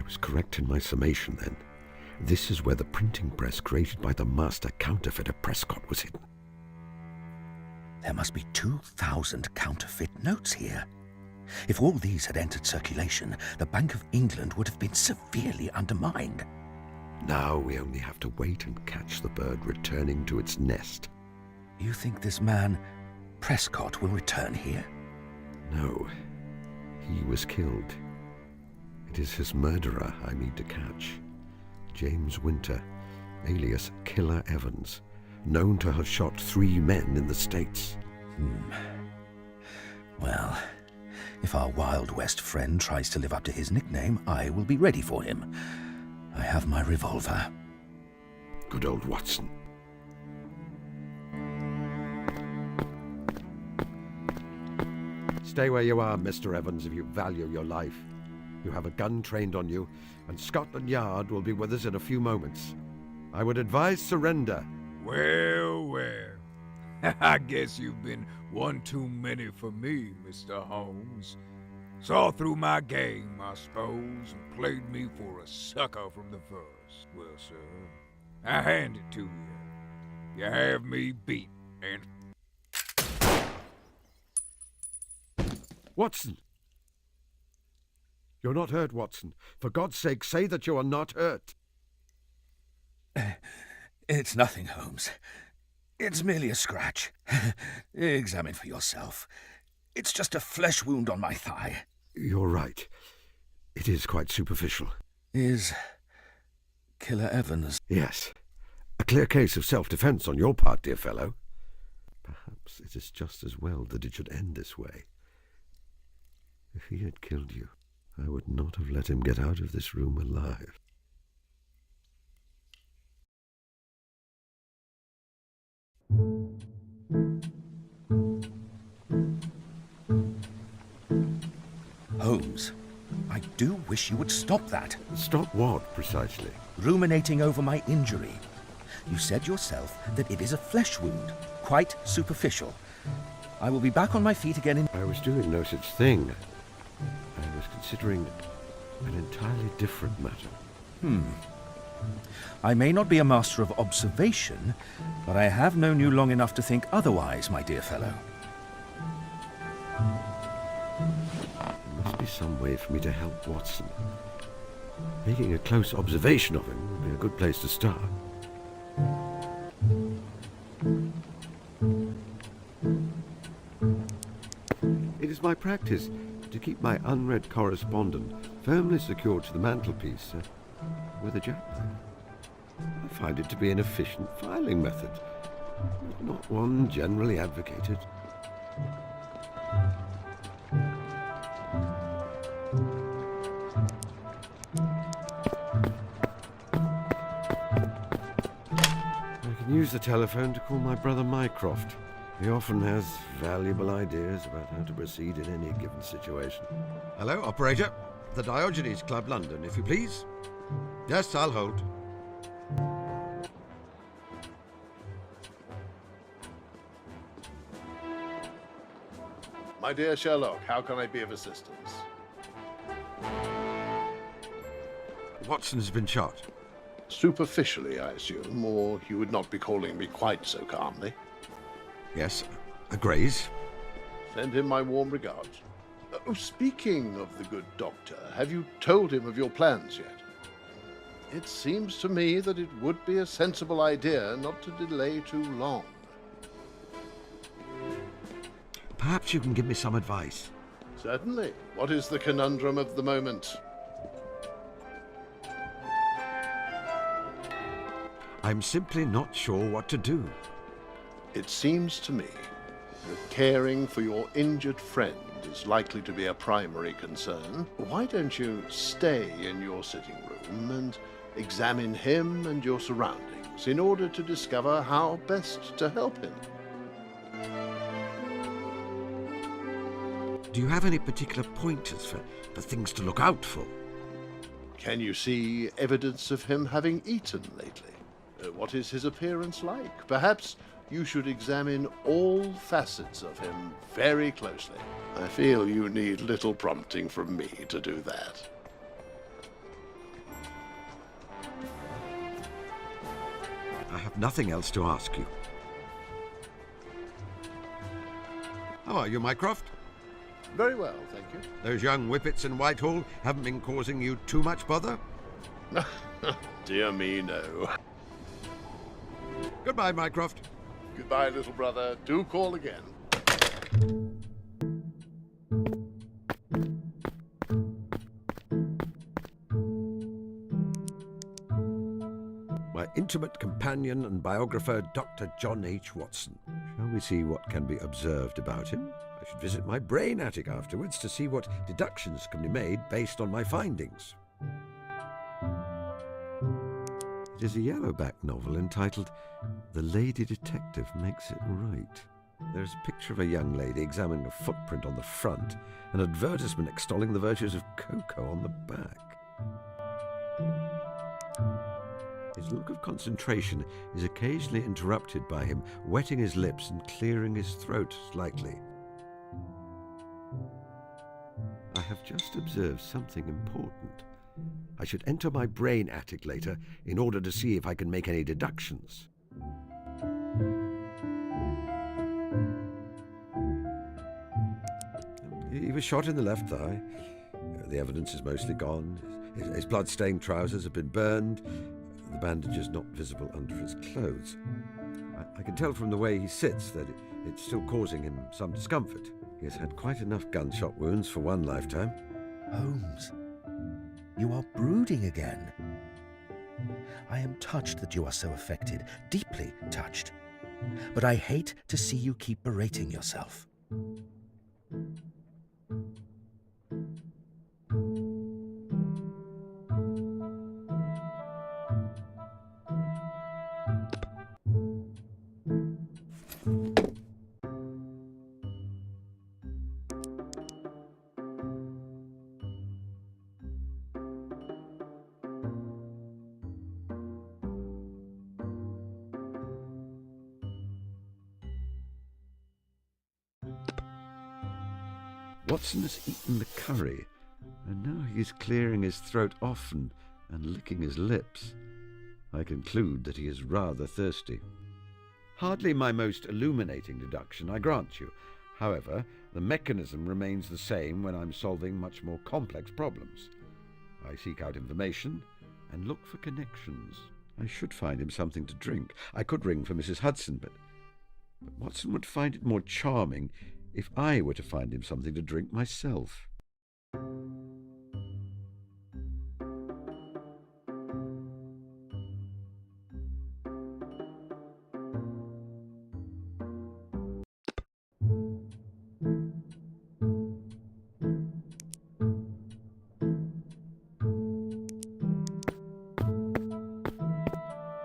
was correct in my summation then. This is where the printing press created by the master counterfeiter Prescott was hidden. There must be 2,000 counterfeit notes here. If all these had entered circulation, the Bank of England would have been severely undermined. Now we only have to wait and catch the bird returning to its nest. You think this man, Prescott, will return here? No. He was killed. It is his murderer I need to catch. James Winter, alias Killer Evans, known to have shot 3 men in the States. Well, if our Wild West friend tries to live up to his nickname, I will be ready for him. I have my revolver. Good old Watson. Stay where you are, Mr. Evans, if you value your life. You have a gun trained on you, and Scotland Yard will be with us in a few moments. I would advise surrender. Well, well. I guess you've been one too many for me, Mr. Holmes. Saw through my game, I suppose, and played me for a sucker from the first. Well, sir, I hand it to you. You have me beat, and... Watson! You're not hurt, Watson. For God's sake, say that you are not hurt. It's nothing, Holmes. It's merely a scratch. Examine for yourself. It's just a flesh wound on my thigh. You're right. It is quite superficial. Is Killer Evans? Yes. A clear case of self-defense on your part, dear fellow. Perhaps it is just as well that it should end this way. If he had killed you, I would not have let him get out of this room alive. Holmes, I do wish you would stop that. Stop what, precisely? Ruminating over my injury. You said yourself that it is a flesh wound, quite superficial. I will be back on my feet again in... I was doing no such thing. I was considering an entirely different matter. I may not be a master of observation, but I have known you long enough to think otherwise, my dear fellow. There must be some way for me to help Watson. Making a close observation of him would be a good place to start. It is my practice to keep my unread correspondence firmly secured to the mantelpiece with a jackknife. I find it to be an efficient filing method, not one generally advocated. I can use the telephone to call my brother Mycroft. He often has valuable ideas about how to proceed in any given situation. Hello, operator. The Diogenes Club, London, if you please. Yes, I'll hold. My dear Sherlock, how can I be of assistance? Watson's been shot. Superficially, I assume, or you would not be calling me quite so calmly. Yes, a graze. Send him my warm regards. Oh, speaking of the good doctor, have you told him of your plans yet? It seems to me that it would be a sensible idea not to delay too long. Perhaps you can give me some advice. Certainly. What is the conundrum of the moment? I'm simply not sure what to do. It seems to me that caring for your injured friend is likely to be a primary concern. Why don't you stay in your sitting room and examine him and your surroundings in order to discover how best to help him? Do you have any particular pointers for things to look out for? Can you see evidence of him having eaten lately? What is his appearance like? Perhaps you should examine all facets of him very closely. I feel you need little prompting from me to do that. have nothing else to ask you. How are you, Mycroft? Very well, thank you. Those young whippets in Whitehall haven't been causing you too much bother? Dear me, no. Goodbye, Mycroft. Goodbye, little brother. Do call again. My intimate companion and biographer, Dr. John H. Watson. Shall we see what can be observed about him? I should visit my brain attic afterwards to see what deductions can be made based on my findings. It is a yellowback novel entitled The Lady Detective Makes It Right. There's a picture of a young lady examining a footprint on the front, an advertisement extolling the virtues of cocoa on the back. His look of concentration is occasionally interrupted by him wetting his lips and clearing his throat slightly. I have just observed something important. I should enter my brain attic later in order to see if I can make any deductions. He was shot in the left thigh. The evidence is mostly gone. His blood-stained trousers have been burned. The bandage is not visible under his clothes. I can tell from the way he sits that it's still causing him some discomfort. He has had quite enough gunshot wounds for one lifetime. Holmes, you are brooding again. I am touched that you are so affected, deeply touched. But I hate to see you keep berating yourself. Watson has eaten the curry, and now he is clearing his throat often and licking his lips. I conclude that he is rather thirsty. Hardly my most illuminating deduction, I grant you. However, the mechanism remains the same when I'm solving much more complex problems. I seek out information and look for connections. I should find him something to drink. I could ring for Mrs. Hudson, but Watson would find it more charming if I were to find him something to drink myself.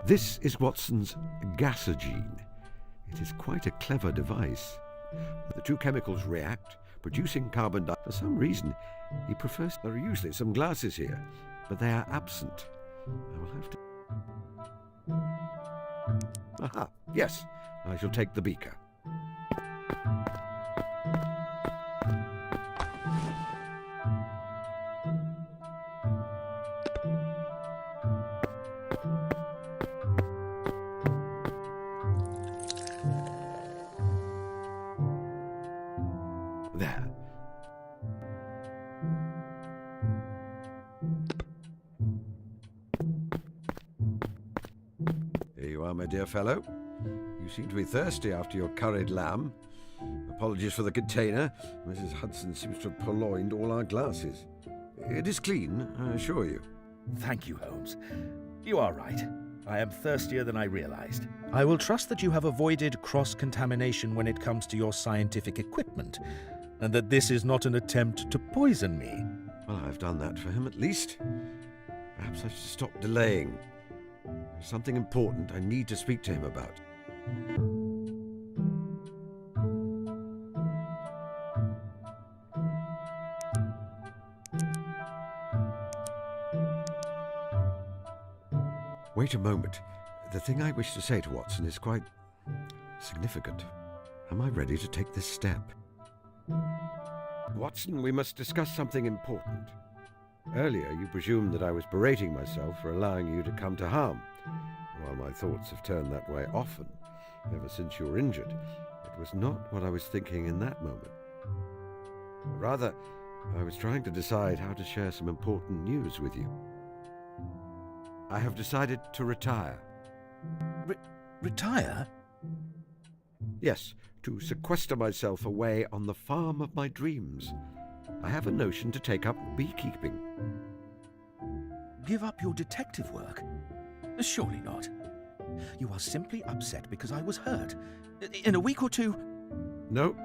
This is Watson's gasogene. It is quite a clever device. The two chemicals react, producing carbon dioxide. For some reason, he prefers... There are usually some glasses here, but they are absent. I will have to... Aha, yes, I shall take the beaker. There. Here you are, my dear fellow. You seem to be thirsty after your curried lamb. Apologies for the container. Mrs. Hudson seems to have purloined all our glasses. It is clean, I assure you. Thank you, Holmes. You are right. I am thirstier than I realized. I will trust that you have avoided cross-contamination when it comes to your scientific equipment, and that this is not an attempt to poison me. Well, I've done that for him at least. Perhaps I should stop delaying. There's something important I need to speak to him about. Wait a moment. The thing I wish to say to Watson is quite significant. Am I ready to take this step? Watson, we must discuss something important. Earlier, you presumed that I was berating myself for allowing you to come to harm. While my thoughts have turned that way often, ever since you were injured, it was not what I was thinking in that moment. Rather, I was trying to decide how to share some important news with you. I have decided to retire. Retire? Yes, to sequester myself away on the farm of my dreams. I have a notion to take up beekeeping. Give up your detective work? Surely not. You are simply upset because I was hurt. In a week or two... No,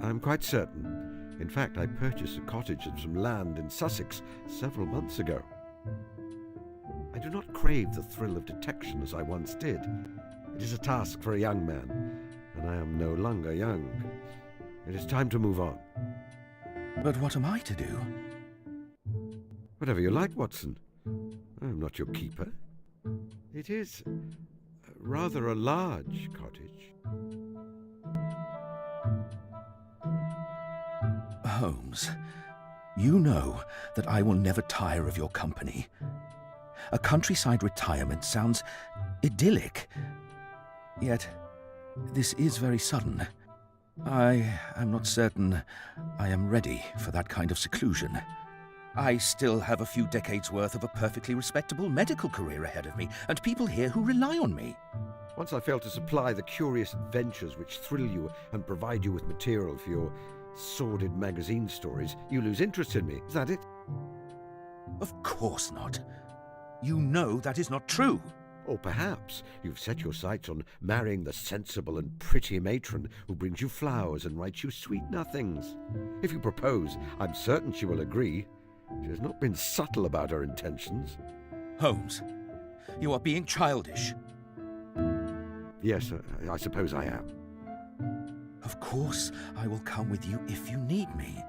I'm quite certain. In fact, I purchased a cottage and some land in Sussex several months ago. I do not crave the thrill of detection as I once did. It is a task for a young man, and I am no longer young. It is time to move on. But what am I to do? Whatever you like, Watson. I'm not your keeper. It is rather a large cottage. Holmes, you know that I will never tire of your company. A countryside retirement sounds idyllic. Yet, this is very sudden. I am not certain I am ready for that kind of seclusion. I still have a few decades' worth of a perfectly respectable medical career ahead of me, and people here who rely on me. Once I fail to supply the curious adventures which thrill you and provide you with material for your sordid magazine stories, you lose interest in me. Is that it? Of course not. You know that is not true. Or perhaps you've set your sights on marrying the sensible and pretty matron who brings you flowers and writes you sweet nothings. If you propose, I'm certain she will agree. She has not been subtle about her intentions. Holmes, you are being childish. Yes, I suppose I am. Of course, I will come with you if you need me.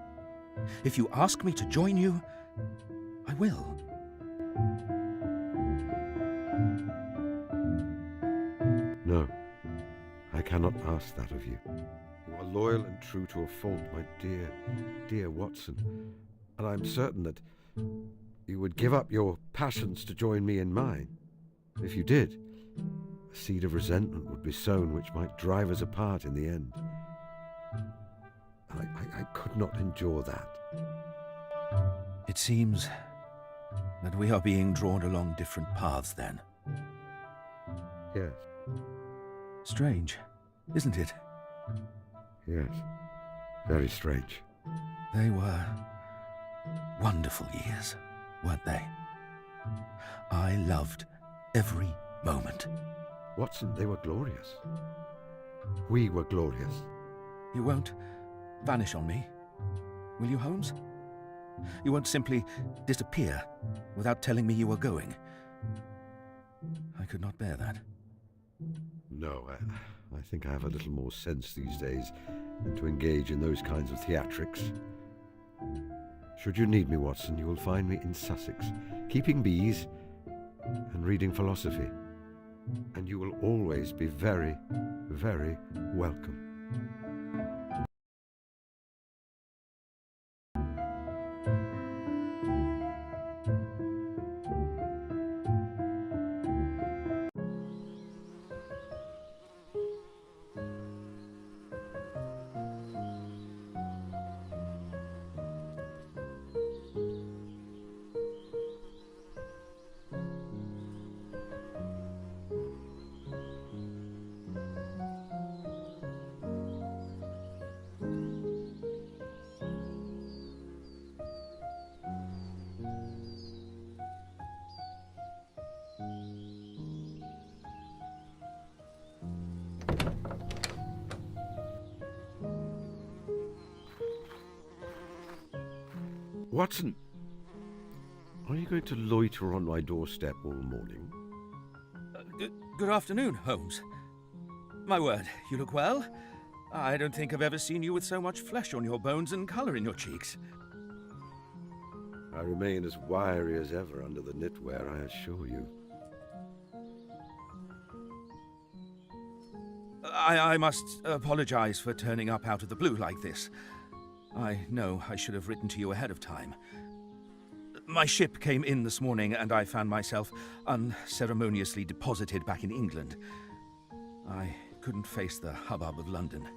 If you ask me to join you, I will. No, I cannot ask that of you. You are loyal and true to a fault, my dear, dear Watson, and I am certain that you would give up your passions to join me in mine. If you did, a seed of resentment would be sown which might drive us apart in the end. I could not endure that. It seems that we are being drawn along different paths then. Yes, Strange, isn't it? yes, very strange. They were wonderful years, weren't they? I loved every moment. Watson, they were glorious. We were glorious. You won't vanish on me, will you, Holmes? You won't simply disappear without telling me you were going. I could not bear that. No, I think I have a little more sense these days than to engage in those kinds of theatrics. Should you need me, Watson, you will find me in Sussex, keeping bees and reading philosophy. And you will always be very, very welcome. Watson, are you going to loiter on my doorstep all morning? Good afternoon, Holmes. My word, you look well. I don't think I've ever seen you with so much flesh on your bones and colour in your cheeks. I remain as wiry as ever under the knitwear, I assure you. I must apologize for turning up out of the blue like this. I know I should have written to you ahead of time. My ship came in this morning and I found myself unceremoniously deposited back in England. I couldn't face the hubbub of London.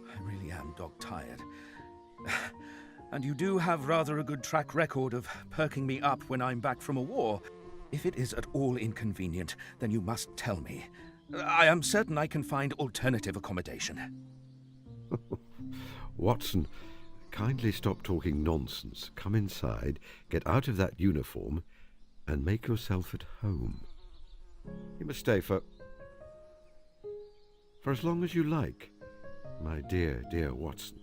I really am dog-tired. And you do have rather a good track record of perking me up when I'm back from a war. If it is at all inconvenient, then you must tell me. I am certain I can find alternative accommodation. Watson, kindly stop talking nonsense. Come inside, get out of that uniform, and make yourself at home. You must stay for as long as you like, my dear, dear Watson.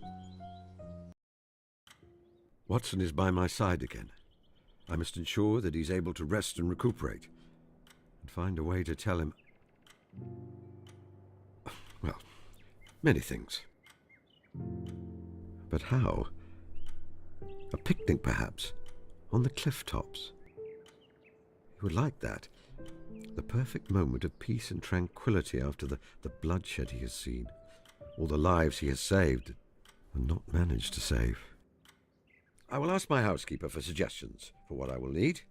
Watson is by my side again. I must ensure that he's able to rest and recuperate, and find a way to tell him, well, many things. But how? A picnic, perhaps, on the cliff tops. He would like that. The perfect moment of peace and tranquility after the bloodshed he has seen, all the lives he has saved and not managed to save. I will ask my housekeeper for suggestions for what I will need.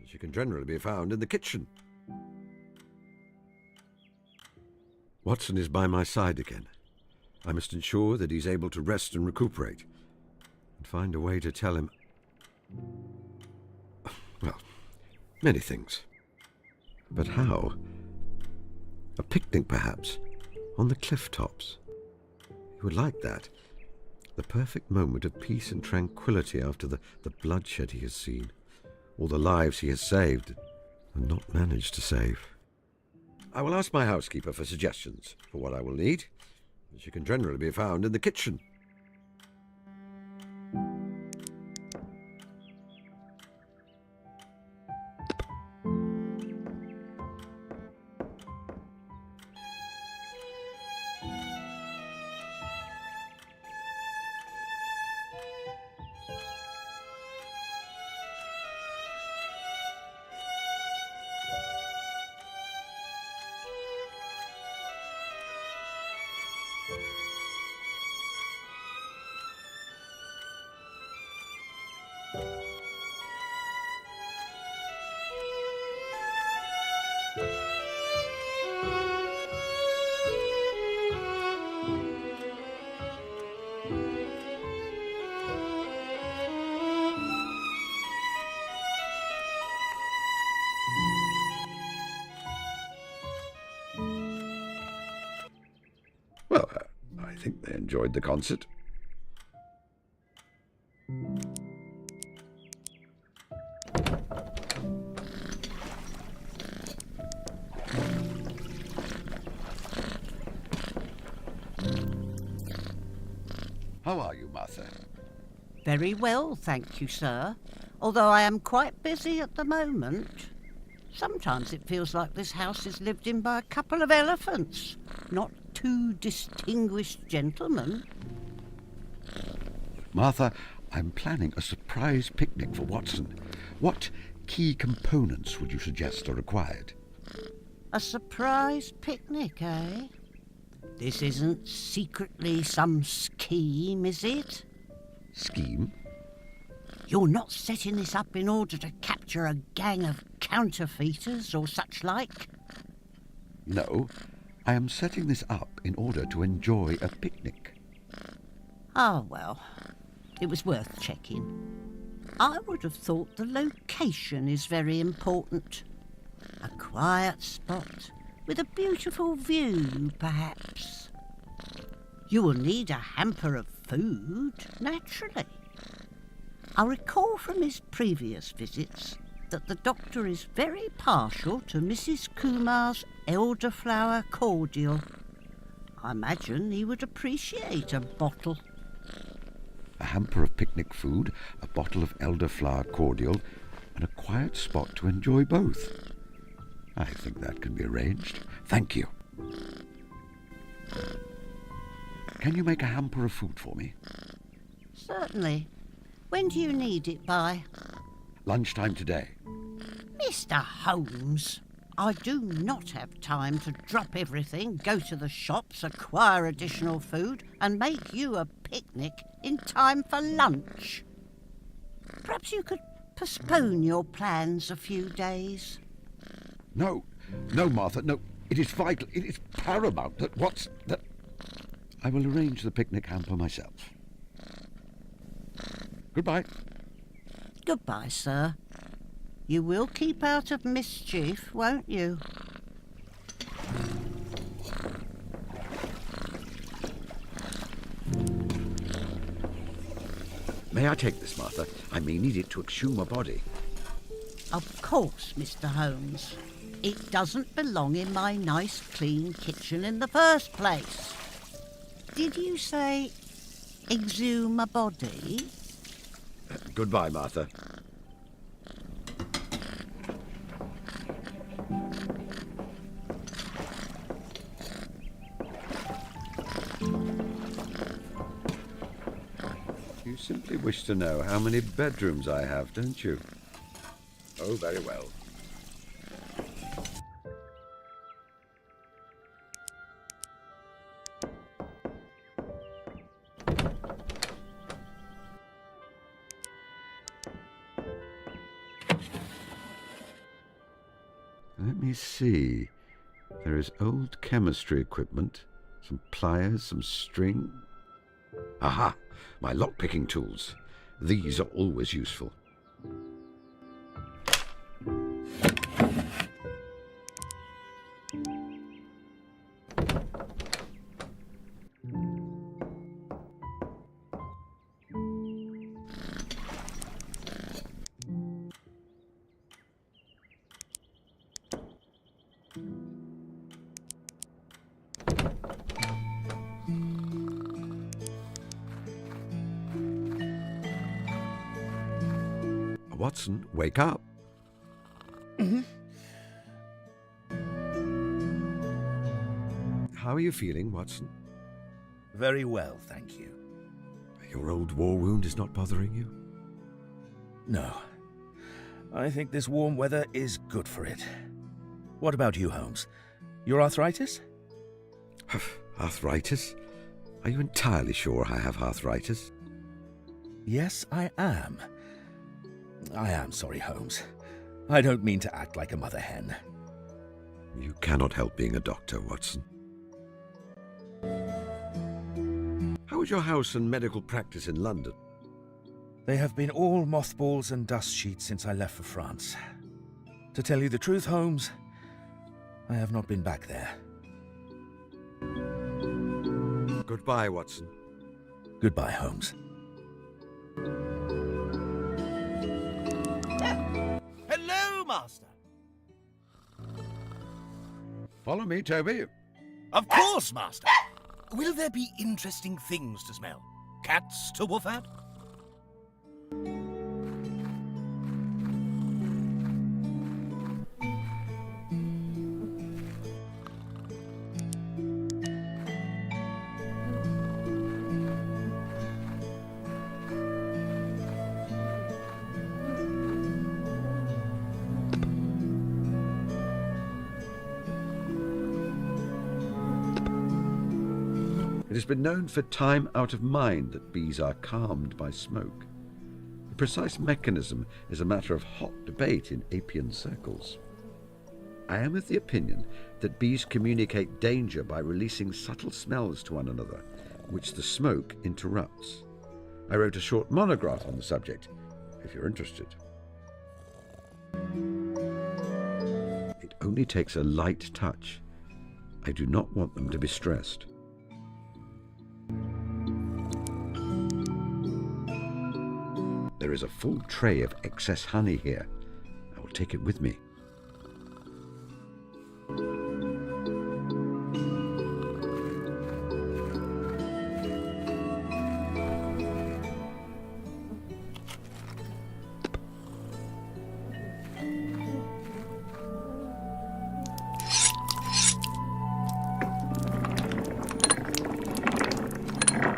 She can generally be found in the kitchen. Watson is by my side again. I must ensure that he's able to rest and recuperate, and find a way to tell him, well, many things. But how? A picnic, perhaps, on the cliff tops. He would like that. The perfect moment of peace and tranquility after the bloodshed he has seen, all the lives he has saved and not managed to save. I will ask my housekeeper for suggestions for what I will need. She can generally be found in the kitchen. Well, I think they enjoyed the concert. How are you, Martha? Very well, thank you, sir. Although I am quite busy at the moment. Sometimes it feels like this house is lived in by a couple of elephants, not two distinguished gentlemen. Martha, I'm planning a surprise picnic for Watson. What key components would you suggest are required? A surprise picnic, eh? This isn't secretly some scheme, is it? Scheme? You're not setting this up in order to capture a gang of counterfeiters or such like? No, I am setting this up in order to enjoy a picnic. Ah, well, it was worth checking. I would have thought the location is very important. A quiet spot with a beautiful view, perhaps. You will need a hamper of food, naturally. I recall from his previous visits that the doctor is very partial to Mrs. Kumar's elderflower cordial. I imagine he would appreciate a bottle. A hamper of picnic food, a bottle of elderflower cordial, and a quiet spot to enjoy both. I think that can be arranged. Thank you. Can you make a hamper of food for me? Certainly. When do you need it by? Lunchtime today. Mr. Holmes, I do not have time to drop everything, go to the shops, acquire additional food, and make you a picnic in time for lunch. Perhaps you could postpone your plans a few days. No, Martha, no. It is vital, it is paramount that I will arrange the picnic hamper myself. Goodbye. Goodbye, sir. You will keep out of mischief, won't you? May I take this, Martha? I may need it to exhume a body. Of course, Mr. Holmes. It doesn't belong in my nice, clean kitchen in the first place. Did you say exhume a body? Goodbye, Martha. You simply wish to know how many bedrooms I have, don't you? Oh, very well. Let me see. There is old chemistry equipment, some pliers, some string. Aha! My lock-picking tools. These are always useful. Watson, wake up. How are you feeling, Watson? Very well, thank you. Your old war wound is not bothering you? No. I think this warm weather is good for it. What about you, Holmes? Your arthritis? Arthritis? Are you entirely sure I have arthritis? Yes, I am. I am sorry, Holmes. I don't mean to act like a mother hen. You cannot help being a doctor, Watson. How is your house and medical practice in London? They have been all mothballs and dust sheets since I left for France. To tell you the truth, Holmes, I have not been back there. Goodbye, Watson. Goodbye, Holmes. Hello, Master. Follow me, Toby. Of course, Master. Will there be interesting things to smell? Cats to woof at? It has been known for time out of mind that bees are calmed by smoke. The precise mechanism is a matter of hot debate in apian circles. I am of the opinion that bees communicate danger by releasing subtle smells to one another, which the smoke interrupts. I wrote a short monograph on the subject, if you're interested. It only takes a light touch. I do not want them to be stressed. There is a full tray of excess honey here. I will take it with me.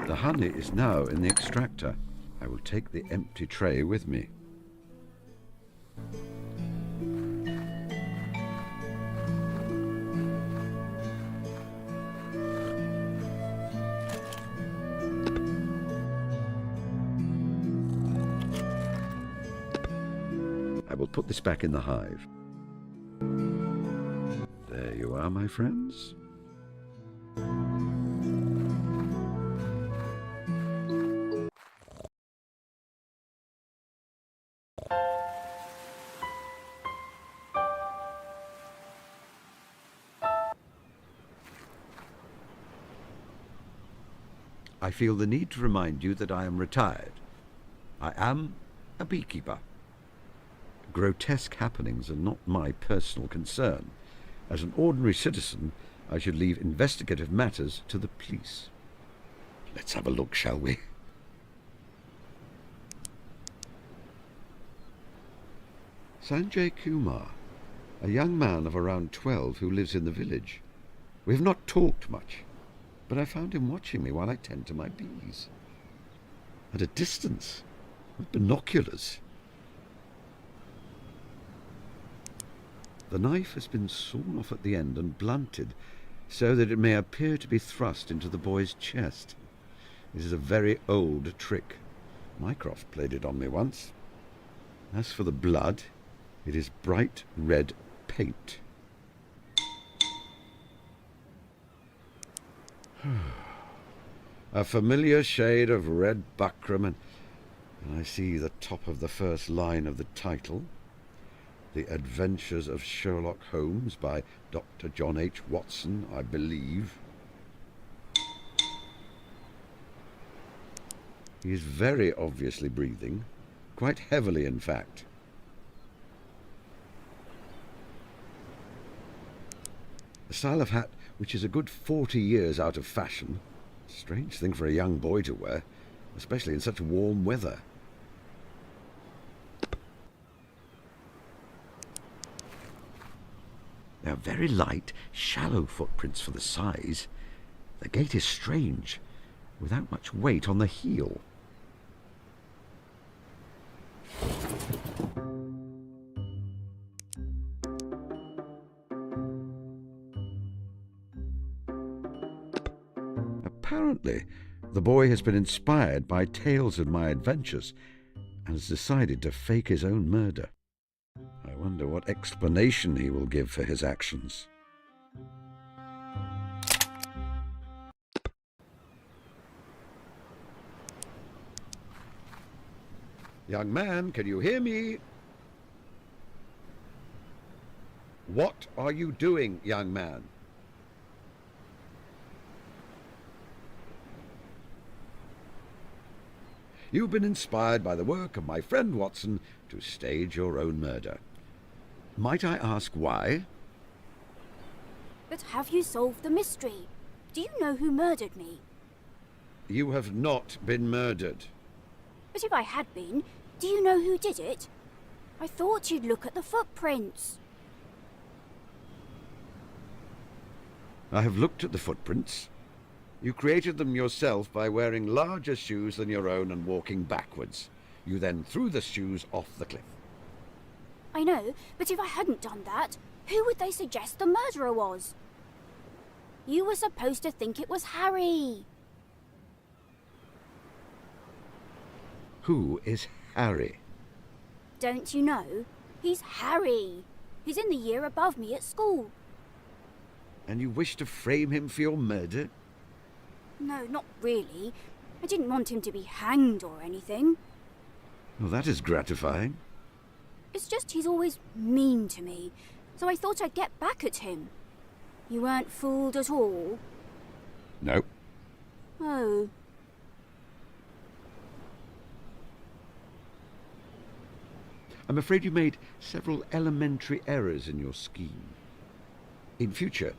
The honey is now in the extractor. I will take the empty tray with me. put this back in the hive. There you are, my friends. I feel the need to remind you that I am retired. I am a beekeeper. Grotesque happenings are not my personal concern. As an ordinary citizen, I should leave investigative matters to the police. Let's have a look, shall we? Sanjay Kumar, a young man of around 12 who lives in the village. We have not talked much, but I found him watching me while I tend to my bees. At a distance, with binoculars. The knife has been sawn off at the end and blunted, so that it may appear to be thrust into the boy's chest. This is a very old trick. Mycroft played it on me once. As for the blood, it is bright red paint. A familiar shade of red buckram, and I see the top of the first line of the title. The Adventures of Sherlock Holmes by Dr. John H. Watson, I believe. He is very obviously breathing, quite heavily in fact. A style of hat which is a good 40 years out of fashion. Strange thing for a young boy to wear, especially in such warm weather. They are very light, shallow footprints for the size. The gait is strange, without much weight on the heel. Apparently, the boy has been inspired by tales of my adventures and has decided to fake his own murder. I wonder what explanation he will give for his actions. Young man, can you hear me? What are you doing, young man? You've been inspired by the work of my friend Watson to stage your own murder. Might I ask why? But have you solved the mystery? Do you know who murdered me? You have not been murdered. But if I had been, do you know who did it? I thought you'd look at the footprints. I have looked at the footprints. You created them yourself by wearing larger shoes than your own and walking backwards. You then threw the shoes off the cliff. I know, but if I hadn't done that, who would they suggest the murderer was? You were supposed to think it was Harry. Who is Harry? Don't you know? He's Harry. He's in the year above me at school. And you wish to frame him for your murder? No, not really. I didn't want him to be hanged or anything. Well, that is gratifying. It's just he's always mean to me, so I thought I'd get back at him. You weren't fooled at all? No. Oh. I'm afraid you made several elementary errors in your scheme. In future,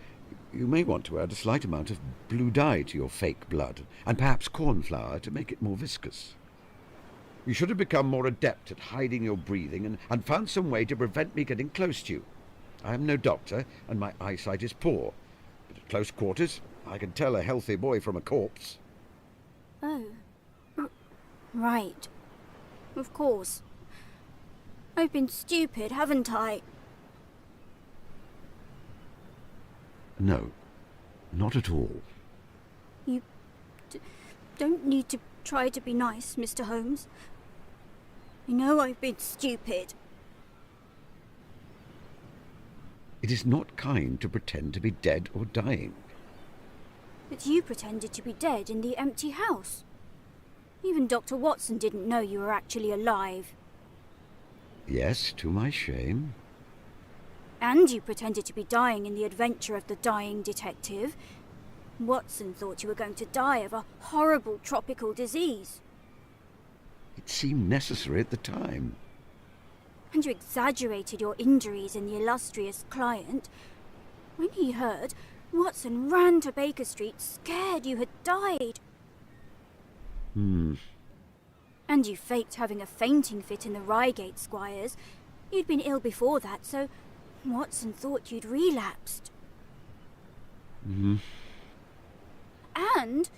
you may want to add a slight amount of blue dye to your fake blood, and perhaps cornflour to make it more viscous. You should have become more adept at hiding your breathing and found some way to prevent me getting close to you. I am no doctor, and my eyesight is poor, but at close quarters I can tell a healthy boy from a corpse. Oh. Right. Of course. I've been stupid, haven't I? No, not at all. You don't need to try to be nice, Mr. Holmes. I know I've been stupid. It is not kind to pretend to be dead or dying. But you pretended to be dead in the empty house. Even Dr. Watson didn't know you were actually alive. Yes, to my shame. And you pretended to be dying in the adventure of the dying detective. Watson thought you were going to die of a horrible tropical disease. It seemed necessary at the time. And you exaggerated your injuries in the illustrious client. When he heard, Watson ran to Baker Street, scared you had died. And you faked having a fainting fit in the Reigate Squires. You'd been ill before that, so Watson thought you'd relapsed. And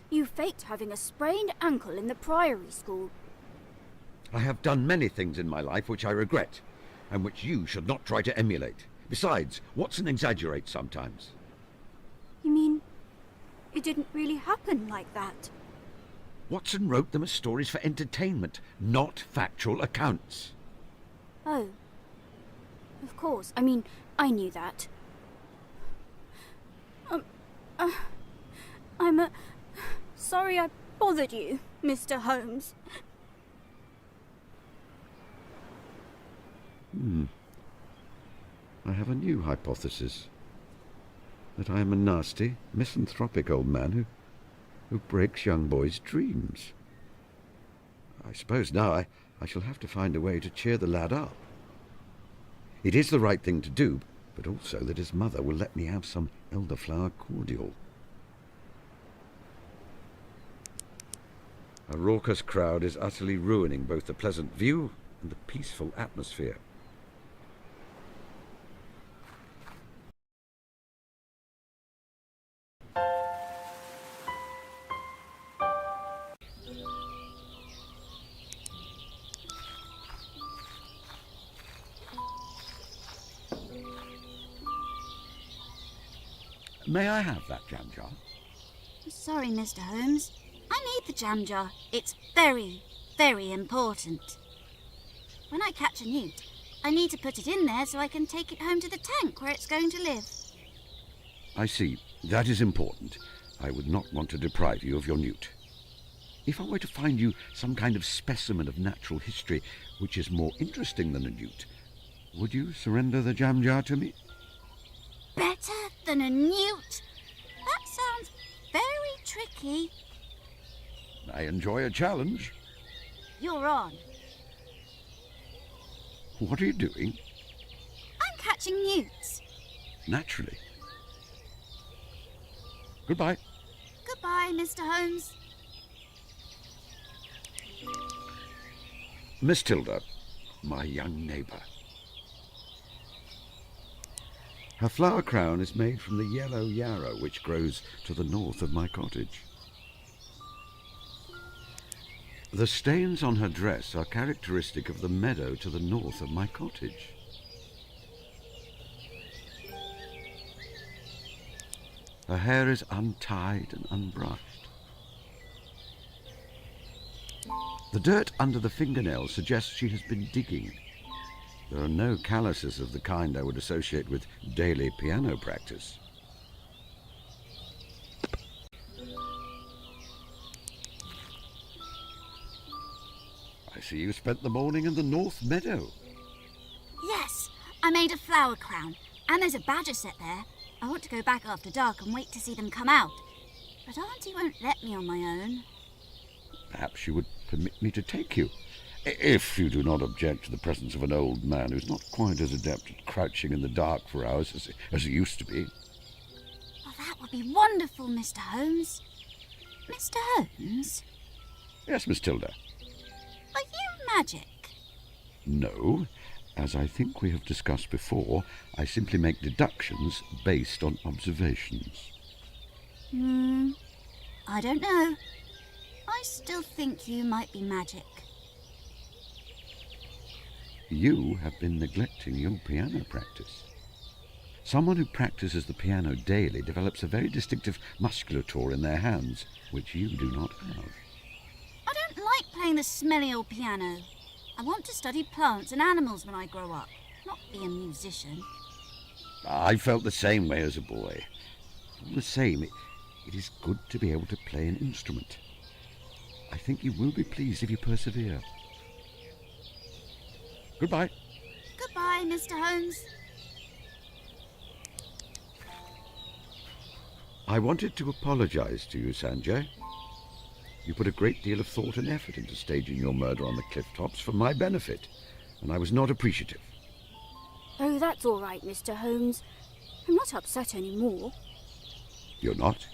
you faked having a sprained ankle in the Priory School. I have done many things in my life which I regret, and which you should not try to emulate. Besides, Watson exaggerates sometimes. You mean it didn't really happen like that? Watson wrote them as stories for entertainment, not factual accounts. Oh. Of course. I mean, I knew that. I'm sorry I bothered you, Mr. Holmes. I have a new hypothesis. That I am a nasty, misanthropic old man who breaks young boys' dreams. I suppose now I shall have to find a way to cheer the lad up. It is the right thing to do, but also that his mother will let me have some elderflower cordial. A raucous crowd is utterly ruining both the pleasant view and the peaceful atmosphere. May I have that jam jar? Sorry, Mr. Holmes. I need the jam jar. It's very, very important. When I catch a newt, I need to put it in there so I can take it home to the tank where it's going to live. I see. That is important. I would not want to deprive you of your newt. If I were to find you some kind of specimen of natural history which is more interesting than a newt, would you surrender the jam jar to me? Better than a newt? That sounds very tricky. I enjoy a challenge. You're on. What are you doing? I'm catching newts. Naturally. Goodbye. Goodbye, Mr. Holmes. Miss Tilda, my young neighbour. Her flower crown is made from the yellow yarrow which grows to the north of my cottage. The stains on her dress are characteristic of the meadow to the north of my cottage. Her hair is untied and unbrushed. The dirt under the fingernails suggests she has been digging. There are no calluses of the kind I would associate with daily piano practice. I see you spent the morning in the North Meadow. Yes, I made a flower crown, and there's a badger set there. I want to go back after dark and wait to see them come out. But Auntie won't let me on my own. Perhaps you would permit me to take you, if you do not object to the presence of an old man who's not quite as adept at crouching in the dark for hours as he used to be. Oh, that would be wonderful, Mr. Holmes. Mr. Holmes? Yes, Miss Tilda. Are you magic? No. As I think we have discussed before, I simply make deductions based on observations. I don't know. I still think you might be magic. You have been neglecting your piano practice. Someone who practices the piano daily develops a very distinctive musculature in their hands, which you do not have. I don't like playing the smelly old piano. I want to study plants and animals when I grow up, not be a musician. I felt the same way as a boy. All the same, it is good to be able to play an instrument. I think you will be pleased if you persevere. Goodbye. Goodbye, Mr. Holmes. I wanted to apologize to you, Sanjay. You put a great deal of thought and effort into staging your murder on the cliff tops for my benefit, and I was not appreciative. Oh, that's all right, Mr. Holmes. I'm not upset anymore. You're not?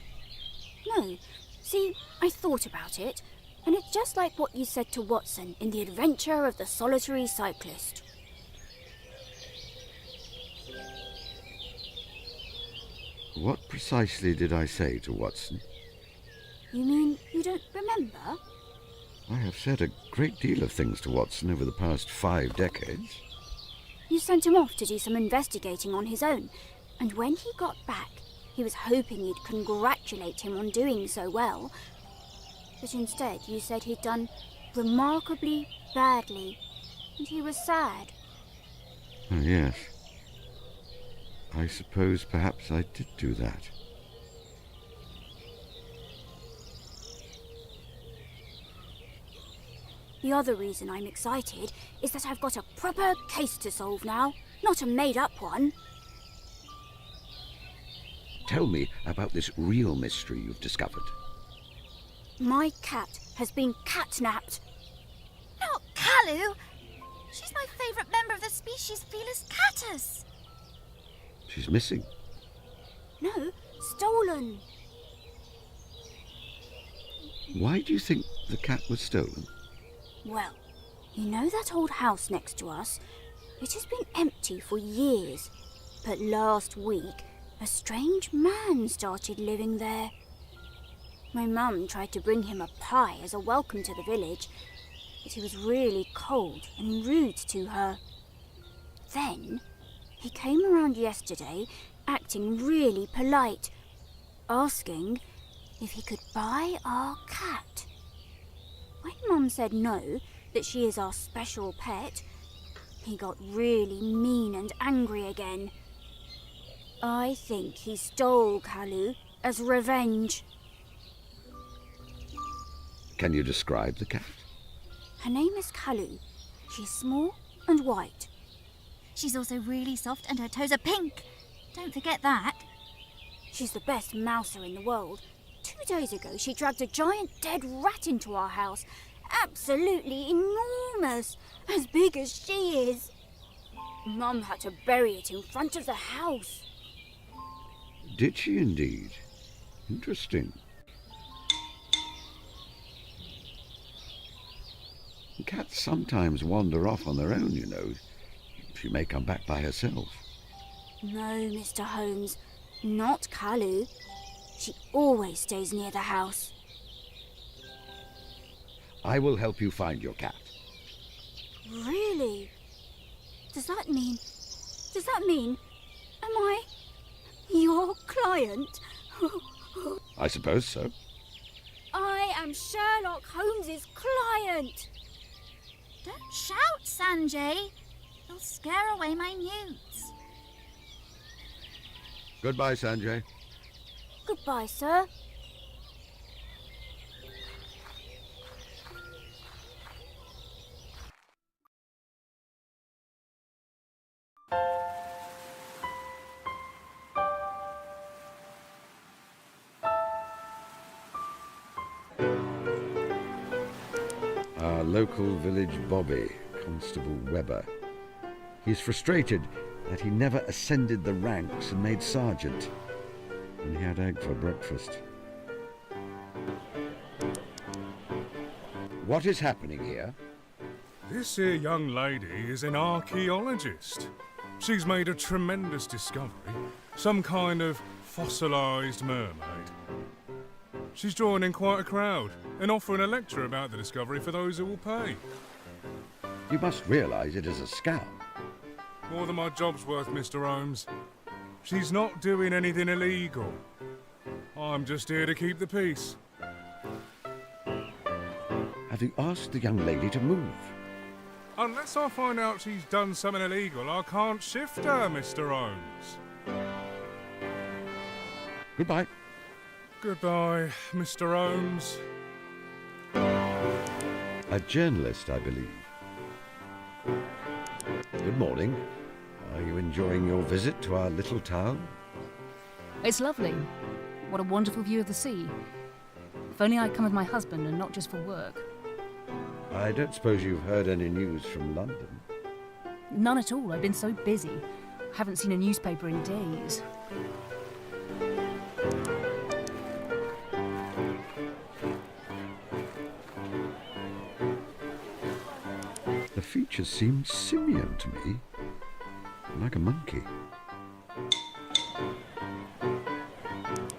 No. See, I thought about it, and it's just like what you said to Watson in The Adventure of the Solitary Cyclist. What precisely did I say to Watson? You mean you don't remember? I have said a great deal of things to Watson over the past 5 decades. You sent him off to do some investigating on his own, and when he got back, he was hoping you'd congratulate him on doing so well. But instead you said he'd done remarkably badly, and he was sad. Oh, yes. I suppose perhaps I did do that. The other reason I'm excited is that I've got a proper case to solve now, not a made-up one. Tell me about this real mystery you've discovered. My cat has been catnapped. Not Kalu! She's my favourite member of the species Felis catus. She's missing. No, stolen. Why do you think the cat was stolen? Well, you know that old house next to us? It has been empty for years. But last week, a strange man started living there. My mum tried to bring him a pie as a welcome to the village, but he was really cold and rude to her. Then, he came around yesterday acting really polite, asking if he could buy our cat. When Mum said no, that she is our special pet, he got really mean and angry again. I think he stole Kalu as revenge. Can you describe the cat? Her name is Kalu. She's small and white. She's also really soft and her toes are pink. Don't forget that. She's the best mouser in the world. 2 days ago, she dragged a giant dead rat into our house. Absolutely enormous. As big as she is. Mum had to bury it in front of the house. Did she indeed? Interesting. Cats sometimes wander off on their own, you know. She may come back by herself. No, Mr. Holmes. Not Kalu. She always stays near the house. I will help you find your cat. Really? Does that mean... am I your client? I suppose so. I am Sherlock Holmes's client. Don't shout, Sanjay. You'll scare away my newts. Goodbye, Sanjay. Goodbye, sir. Our local village bobby, Constable Webber. He is frustrated that he never ascended the ranks and made sergeant. And he had egg for breakfast. What is happening here? This here young lady is an archaeologist. She's made a tremendous discovery, some kind of fossilised mermaid. She's drawing in quite a crowd and offering a lecture about the discovery for those who will pay. You must realise it is a scam. More than my job's worth, Mr. Holmes. She's not doing anything illegal. I'm just here to keep the peace. Have you asked the young lady to move? Unless I find out she's done something illegal, I can't shift her, Mr. Holmes. Goodbye. Goodbye, Mr. Holmes. A journalist, I believe. Good morning. Are you enjoying your visit to our little town? It's lovely. What a wonderful view of the sea. If only I'd come with my husband and not just for work. I don't suppose you've heard any news from London? None at all. I've been so busy. Haven't seen a newspaper in days. The features seem simian to me, like a monkey.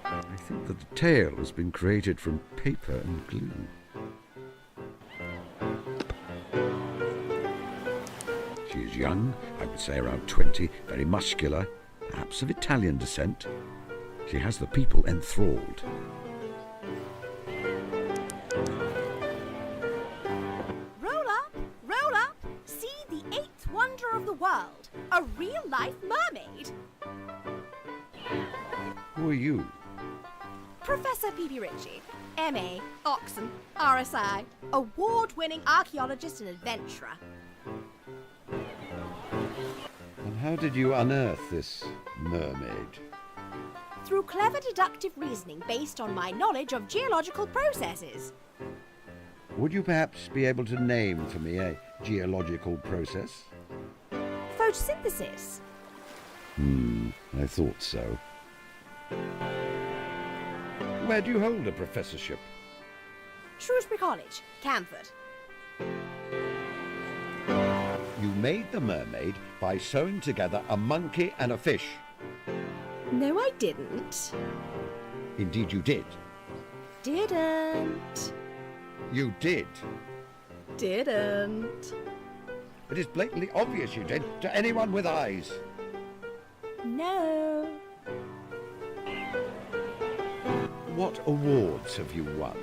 I think that the tail has been created from paper and glue. She is young, I would say around 20, very muscular, perhaps of Italian descent. She has the people enthralled. Roll up, see the eighth wonder of the world, a real-life mermaid. Who are you? Professor P.P. Ritchie, M.A., Oxon, RSI, award-winning archaeologist and adventurer. And how did you unearth this mermaid? Through clever deductive reasoning based on my knowledge of geological processes. Would you perhaps be able to name for me a geological process? Photosynthesis. I thought so. Where do you hold a professorship? Shrewsbury College, Camford. You made the mermaid by sewing together a monkey and a fish. No, I didn't. Indeed you did. Didn't. You did. Didn't. It is blatantly obvious you did to anyone with eyes. No. What awards have you won?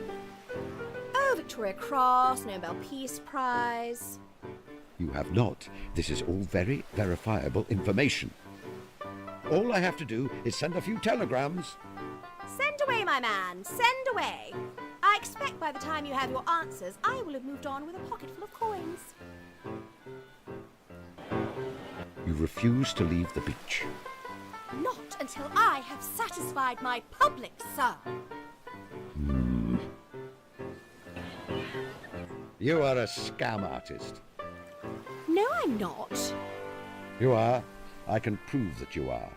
Oh, Victoria Cross, Nobel Peace Prize. You have not. This is all very verifiable information. All I have to do is send a few telegrams. Send away, my man, send away. I expect by the time you have your answers, I will have moved on with a pocket full of coins. You refuse to leave the beach. Not until I have satisfied my public, sir. You are a scam artist. No, I'm not. You are. I can prove that you are.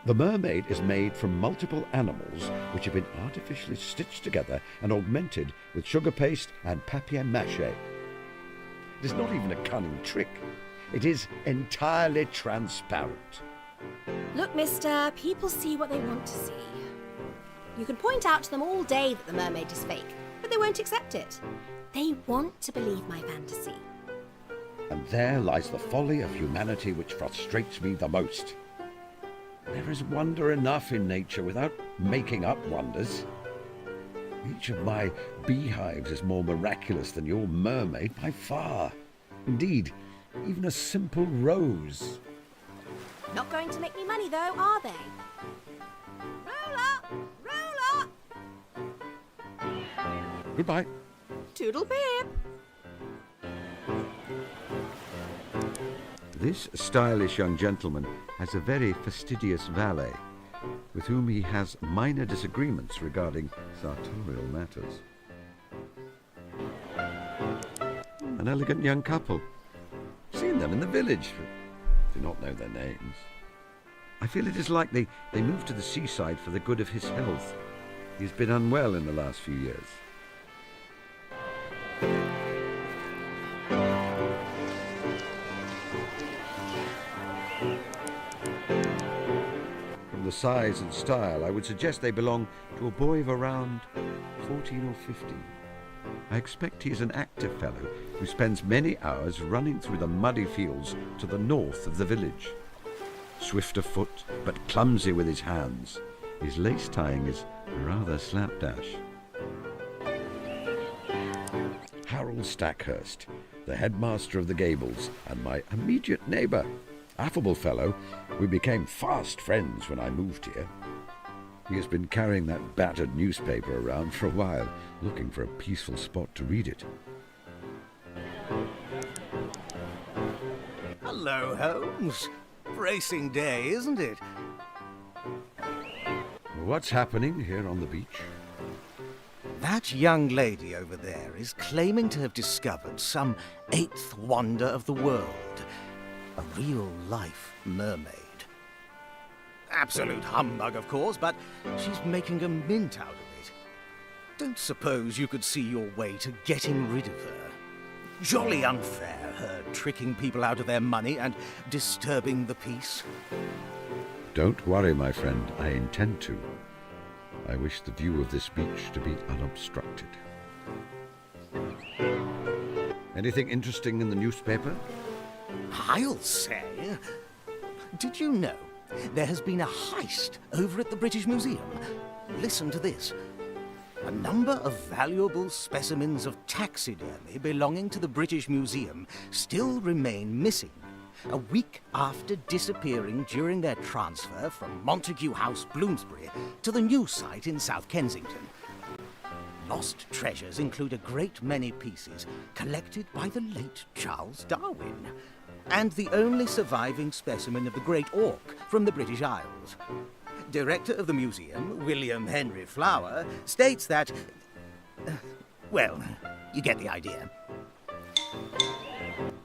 The mermaid is made from multiple animals which have been artificially stitched together and augmented with sugar paste and papier-mâché. It is not even a cunning trick. It is entirely transparent. Look, mister, people see what they want to see. You can point out to them all day that the mermaid is fake, but they won't accept it. They want to believe my fantasy. And there lies the folly of humanity which frustrates me the most. There is wonder enough in nature without making up wonders. Each of my beehives is more miraculous than your mermaid by far. Indeed, even a simple rose. Not going to make me money, though, are they? Roll up! Roll up! Goodbye. Toodle pip! This stylish young gentleman has a very fastidious valet, with whom he has minor disagreements regarding sartorial matters. An elegant young couple. Seen them in the village, but do not know their names. I feel it is likely they moved to the seaside for the good of his health. He's been unwell in the last few years. From the size and style, I would suggest they belong to a boy of around 14 or 15. I expect he is an active fellow who spends many hours running through the muddy fields to the north of the village. Swift of foot, but clumsy with his hands. His lace tying is rather slapdash. Harold Stackhurst, the headmaster of the Gables and my immediate neighbour. Affable fellow, we became fast friends when I moved here. He has been carrying that battered newspaper around for a while, looking for a peaceful spot to read it. Hello, Holmes. Bracing day, isn't it? What's happening here on the beach? That young lady over there is claiming to have discovered some eighth wonder of the world. A real-life mermaid. Absolute humbug, of course, but she's making a mint out of it. Don't suppose you could see your way to getting rid of her. Jolly unfair, her tricking people out of their money and disturbing the peace. Don't worry, my friend, I intend to. I wish the view of this beach to be unobstructed. Anything interesting in the newspaper? I'll say. Did you know there has been a heist over at the British Museum? Listen to this. A number of valuable specimens of taxidermy belonging to the British Museum still remain missing, a week after disappearing during their transfer from Montague House, Bloomsbury, to the new site in South Kensington. Lost treasures include a great many pieces collected by the late Charles Darwin, and the only surviving specimen of the great auk from the British Isles. Director of the museum, William Henry Flower, states that... well, you get the idea.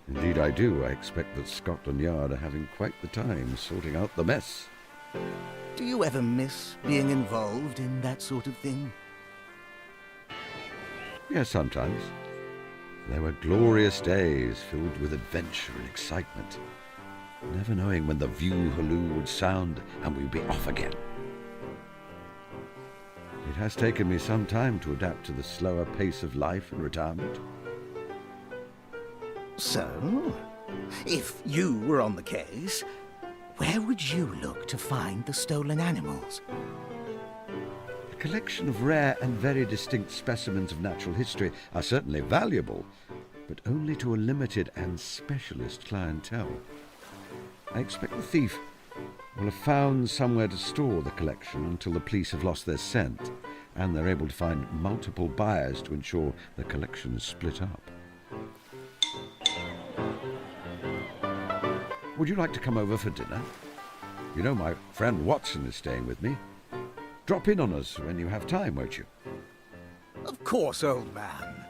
Indeed I do. I expect that Scotland Yard are having quite the time sorting out the mess. Do you ever miss being involved in that sort of thing? Yes, sometimes. There were glorious days filled with adventure and excitement, never knowing when the view halloo would sound and we'd be off again. It has taken me some time to adapt to the slower pace of life in retirement. So, if you were on the case, where would you look to find the stolen animals? A collection of rare and very distinct specimens of natural history are certainly valuable, but only to a limited and specialist clientele. I expect the thief will have found somewhere to store the collection until the police have lost their scent and they're able to find multiple buyers to ensure the collection is split up. Would you like to come over for dinner? You know my friend Watson is staying with me. Drop in on us when you have time, won't you? Of course, old man.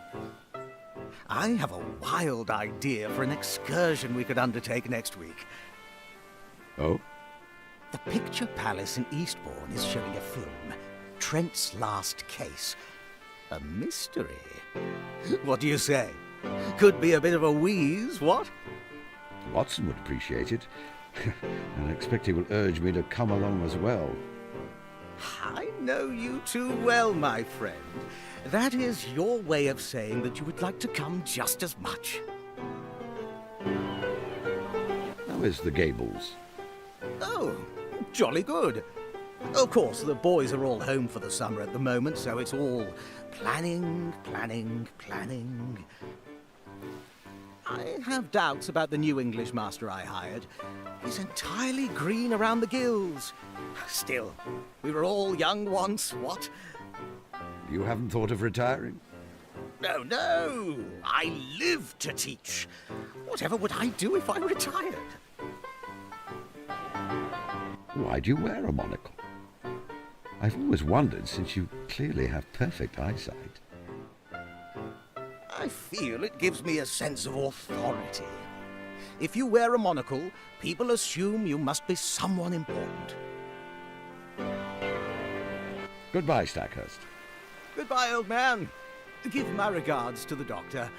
I have a wild idea for an excursion we could undertake next week. Oh? The Picture Palace in Eastbourne is showing a film, Trent's Last Case. A mystery. What do you say? Could be a bit of a wheeze, what? Watson would appreciate it, and I expect he will urge me to come along as well. I know you too well, my friend. That is your way of saying that you would like to come just as much. How is the Gables? Oh, jolly good. Of course, the boys are all home for the summer at the moment, so it's all planning. I have doubts about the new English master I hired. He's entirely green around the gills. Still, we were all young once, what? You haven't thought of retiring? No. I live to teach. Whatever would I do if I retired? Why do you wear a monocle? I've always wondered, since you clearly have perfect eyesight. I feel it gives me a sense of authority. If you wear a monocle, people assume you must be someone important. Goodbye, Stackhurst. Goodbye, old man. Give my regards to the doctor.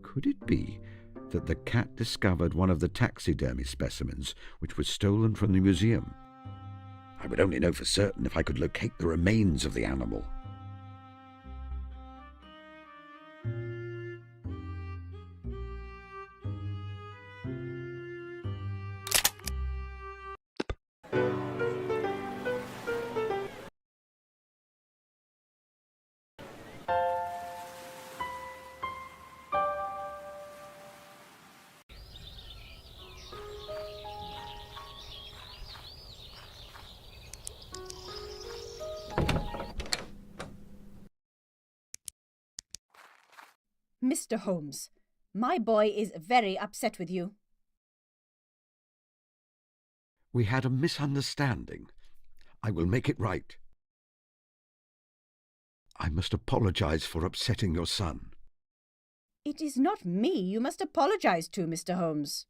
Could it be that the cat discovered one of the taxidermy specimens which was stolen from the museum? I would only know for certain if I could locate the remains of the animal. Mr. Holmes, my boy is very upset with you. We had a misunderstanding. I will make it right. I must apologize for upsetting your son. It is not me you must apologize to, Mr. Holmes.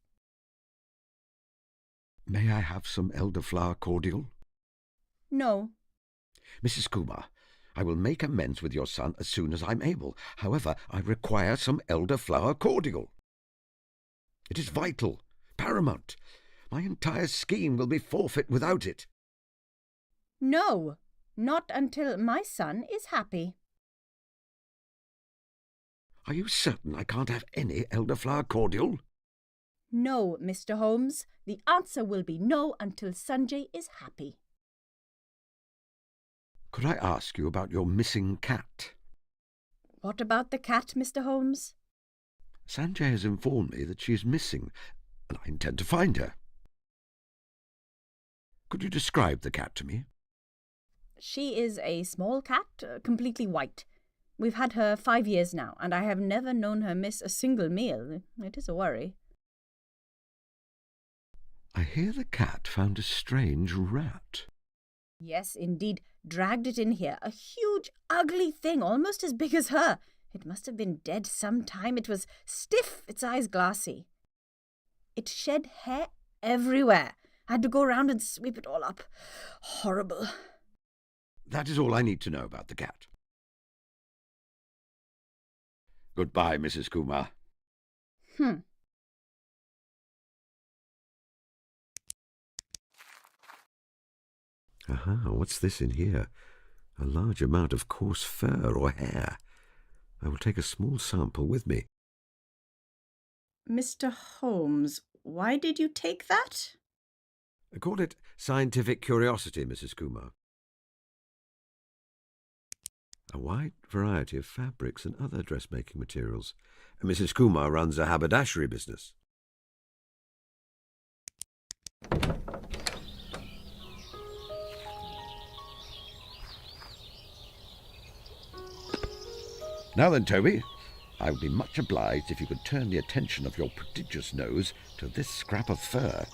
May I have some elderflower cordial? No. Mrs. Kumar, I will make amends with your son as soon as I'm able. However, I require some elderflower cordial. It is vital, paramount. My entire scheme will be forfeit without it. No, not until my son is happy. Are you certain I can't have any elderflower cordial? No, Mr. Holmes. The answer will be no until Sanjay is happy. Could I ask you about your missing cat? What about the cat, Mr. Holmes? Sanjay has informed me that she is missing, and I intend to find her. Could you describe the cat to me? She is a small cat, completely white. We've had her 5 years now, and I have never known her miss a single meal. It is a worry. I hear the cat found a strange rat. Yes, indeed. Dragged it in here. A huge, ugly thing, almost as big as her. It must have been dead some time. It was stiff, its eyes glassy. It shed hair everywhere. I had to go round and sweep it all up. Horrible. That is all I need to know about the cat. Goodbye, Mrs. Kumar. Aha, what's this in here? A large amount of coarse fur or hair. I will take a small sample with me. Mr. Holmes, why did you take that? Call it scientific curiosity, Mrs. Kumar. A wide variety of fabrics and other dressmaking materials. Mrs. Kumar runs a haberdashery business. Now then, Toby, I would be much obliged if you could turn the attention of your prodigious nose to this scrap of fur.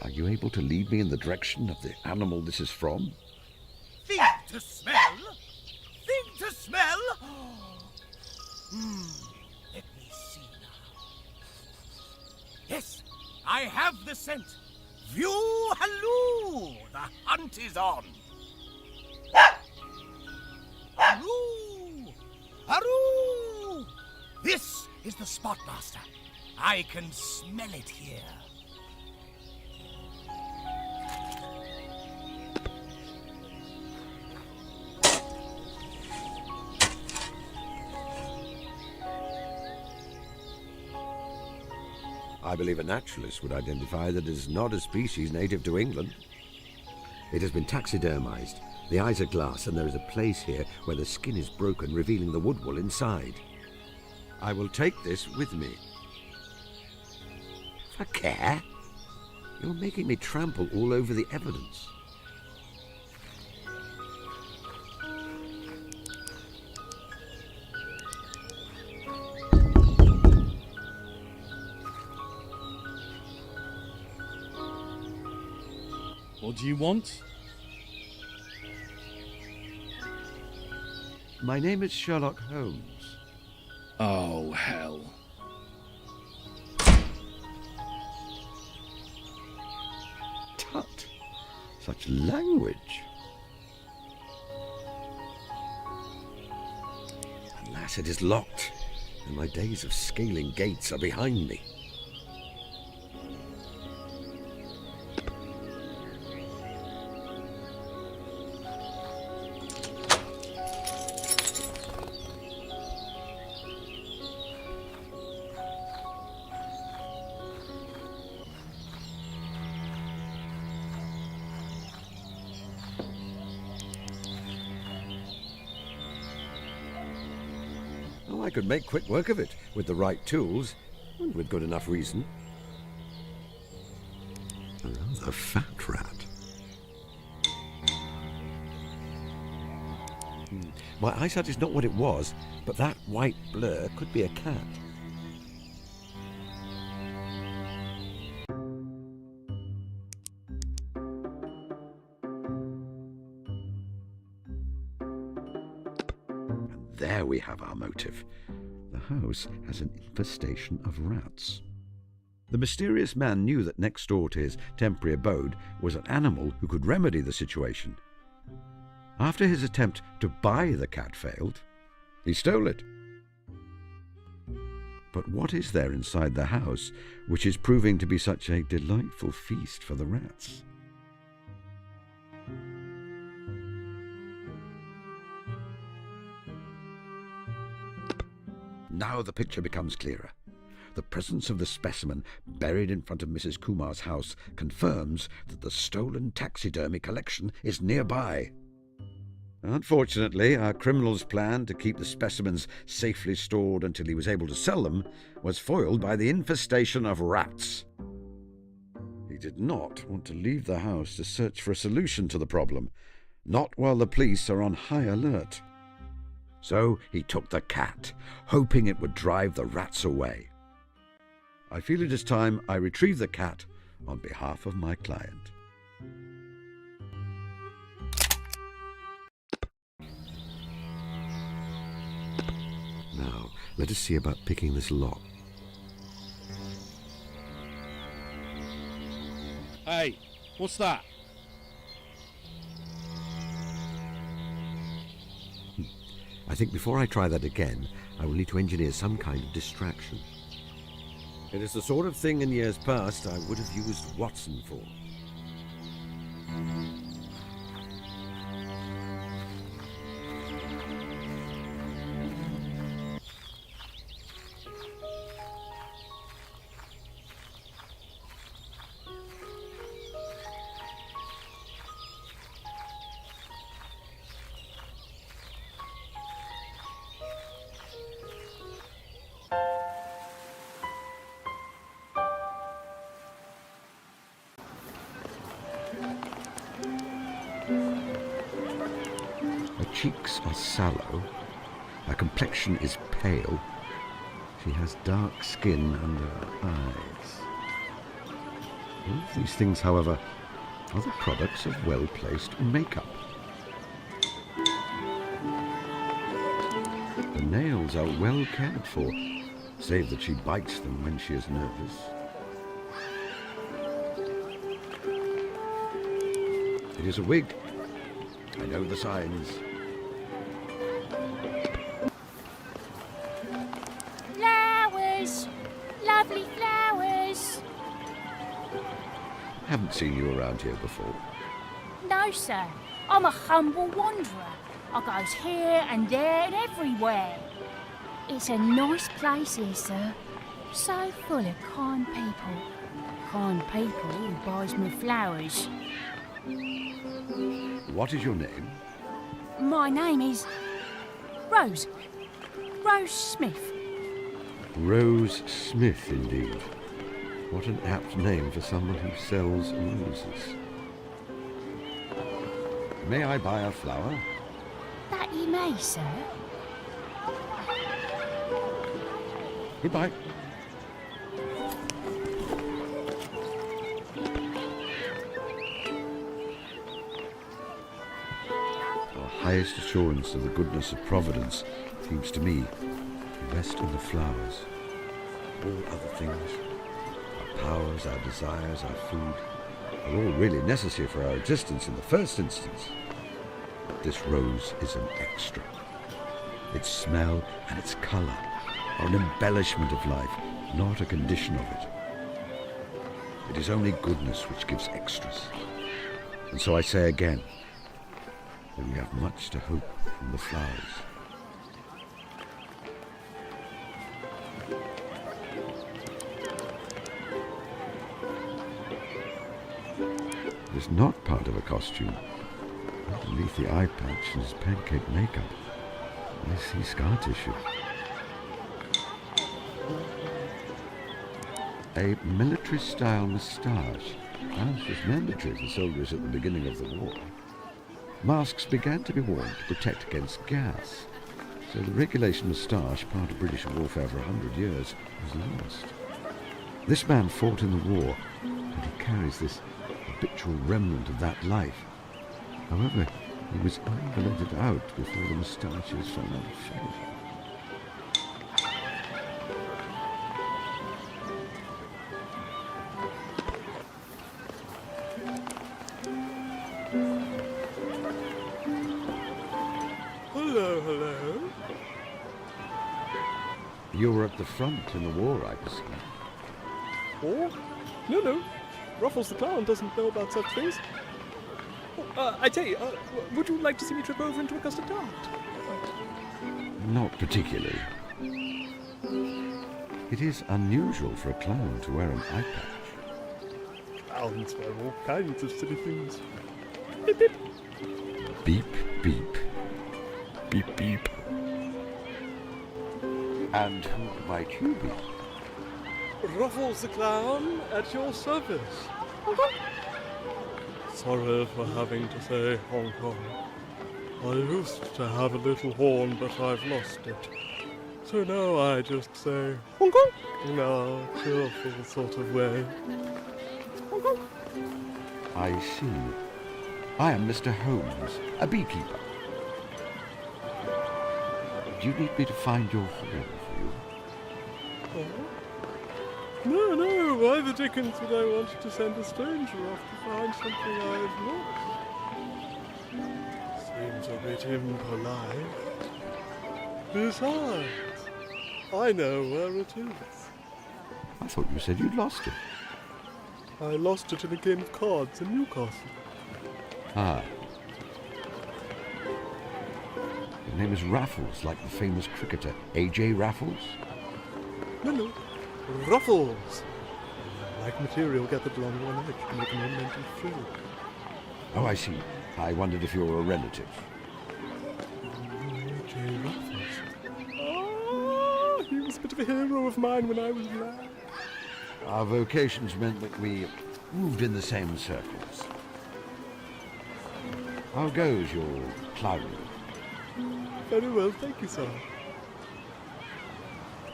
Are you able to lead me in the direction of the animal this is from? Thing to smell? Thing to smell? Let me see now. Yes, I have the scent. View halloo! The hunt is on. Halloo! Halloo! This is the spot, Master. I can smell it here. I believe a naturalist would identify that it is not a species native to England. It has been taxidermized. The eyes are glass, and there is a place here where the skin is broken, revealing the wood wool inside. I will take this with me. For care? You're making me trample all over the evidence. What do you want? My name is Sherlock Holmes. Oh, hell. Tut! Such language! Alas, it is locked, and my days of scaling gates are behind me. I could make quick work of it, with the right tools, and with good enough reason. A rather fat rat. My eyesight is not what it was, but that white blur could be a cat. And there we have our motive. The house has an infestation of rats. The mysterious man knew that next door to his temporary abode was an animal who could remedy the situation. After his attempt to buy the cat failed, he stole it. But what is there inside the house which is proving to be such a delightful feast for the rats? Now the picture becomes clearer. The presence of the specimen buried in front of Mrs. Kumar's house confirms that the stolen taxidermy collection is nearby. Unfortunately, our criminal's plan to keep the specimens safely stored until he was able to sell them was foiled by the infestation of rats. He did not want to leave the house to search for a solution to the problem, not while the police are on high alert. So he took the cat, hoping it would drive the rats away. I feel it is time I retrieve the cat on behalf of my client. Now, let us see about picking this lock. Hey, what's that? I think before I try that again, I will need to engineer some kind of distraction. It is the sort of thing in years past I would have used Watson for. Her cheeks are sallow, her complexion is pale, she has dark skin under her eyes. All of these things, however, are the products of well-placed makeup. The nails are well cared for, save that she bites them when she is nervous. It is a wig. I know the signs. Flowers! Lovely flowers! Haven't seen you around here before. No, sir. I'm a humble wanderer. I goes here and there and everywhere. It's a nice place here, sir. So full of kind people. Kind people who buys me flowers. What is your name? My name is Rose. Rose Smith. Rose Smith, indeed. What an apt name for someone who sells roses. May I buy a flower? That you may, sir. Goodbye. Our highest assurance of the goodness of Providence seems to me to rest in the flowers. All other things, our powers, our desires, our food, are all really necessary for our existence in the first instance. But this rose is an extra. Its smell and its colour are an embellishment of life, not a condition of it. It is only goodness which gives extras. And so I say again, that we have much to hope from the flowers. It is not part of a costume. Underneath the eye patch is pancake makeup. I see scar tissue. A military-style moustache. That was mandatory for soldiers at the beginning of the war. masks began to be worn to protect against gas. So the regulation moustache, part of British warfare for 100 years, was lost. This man fought in the war, and he carries this habitual remnant of that life. However, he was unable to let it out before the moustaches fell out of favour. Hello, hello. You were at the front in the war, I see. War? No. Ruffles the Clown doesn't know about such things. I tell you, would you like to see me trip over into a custard tart? Not particularly. It is unusual for a clown to wear an eye patch. Clowns wear all kinds of silly things. Beep, beep. Beep, beep. Beep, beep. And who might you be? Ruffles the Clown at your service. Sorry for having to say Hong Kong. I used to have a little horn, but I've lost it. So now I just say Hong Kong in a cheerful sort of way. Hong Kong. I see. I am Mr. Holmes, a beekeeper. Do you need me to find your horn for you? Oh? No, why the dickens would I want to send a stranger off to find something I've lost? Seems a bit impolite. Besides, I know where it is. I thought you said you'd lost it. I lost it in a game of cards in Newcastle. Ah. Your name is Raffles, like the famous cricketer A.J. Raffles? No. Ruffles. Like material gathered along one edge to make an ornamental frill. Oh, I see. I wondered if you were a relative. A.J. Raffles. Ah, he was a bit of a hero of mine when I was a lad. Our vocations meant that we moved in the same circles. How goes your clowning? Very well, thank you, sir.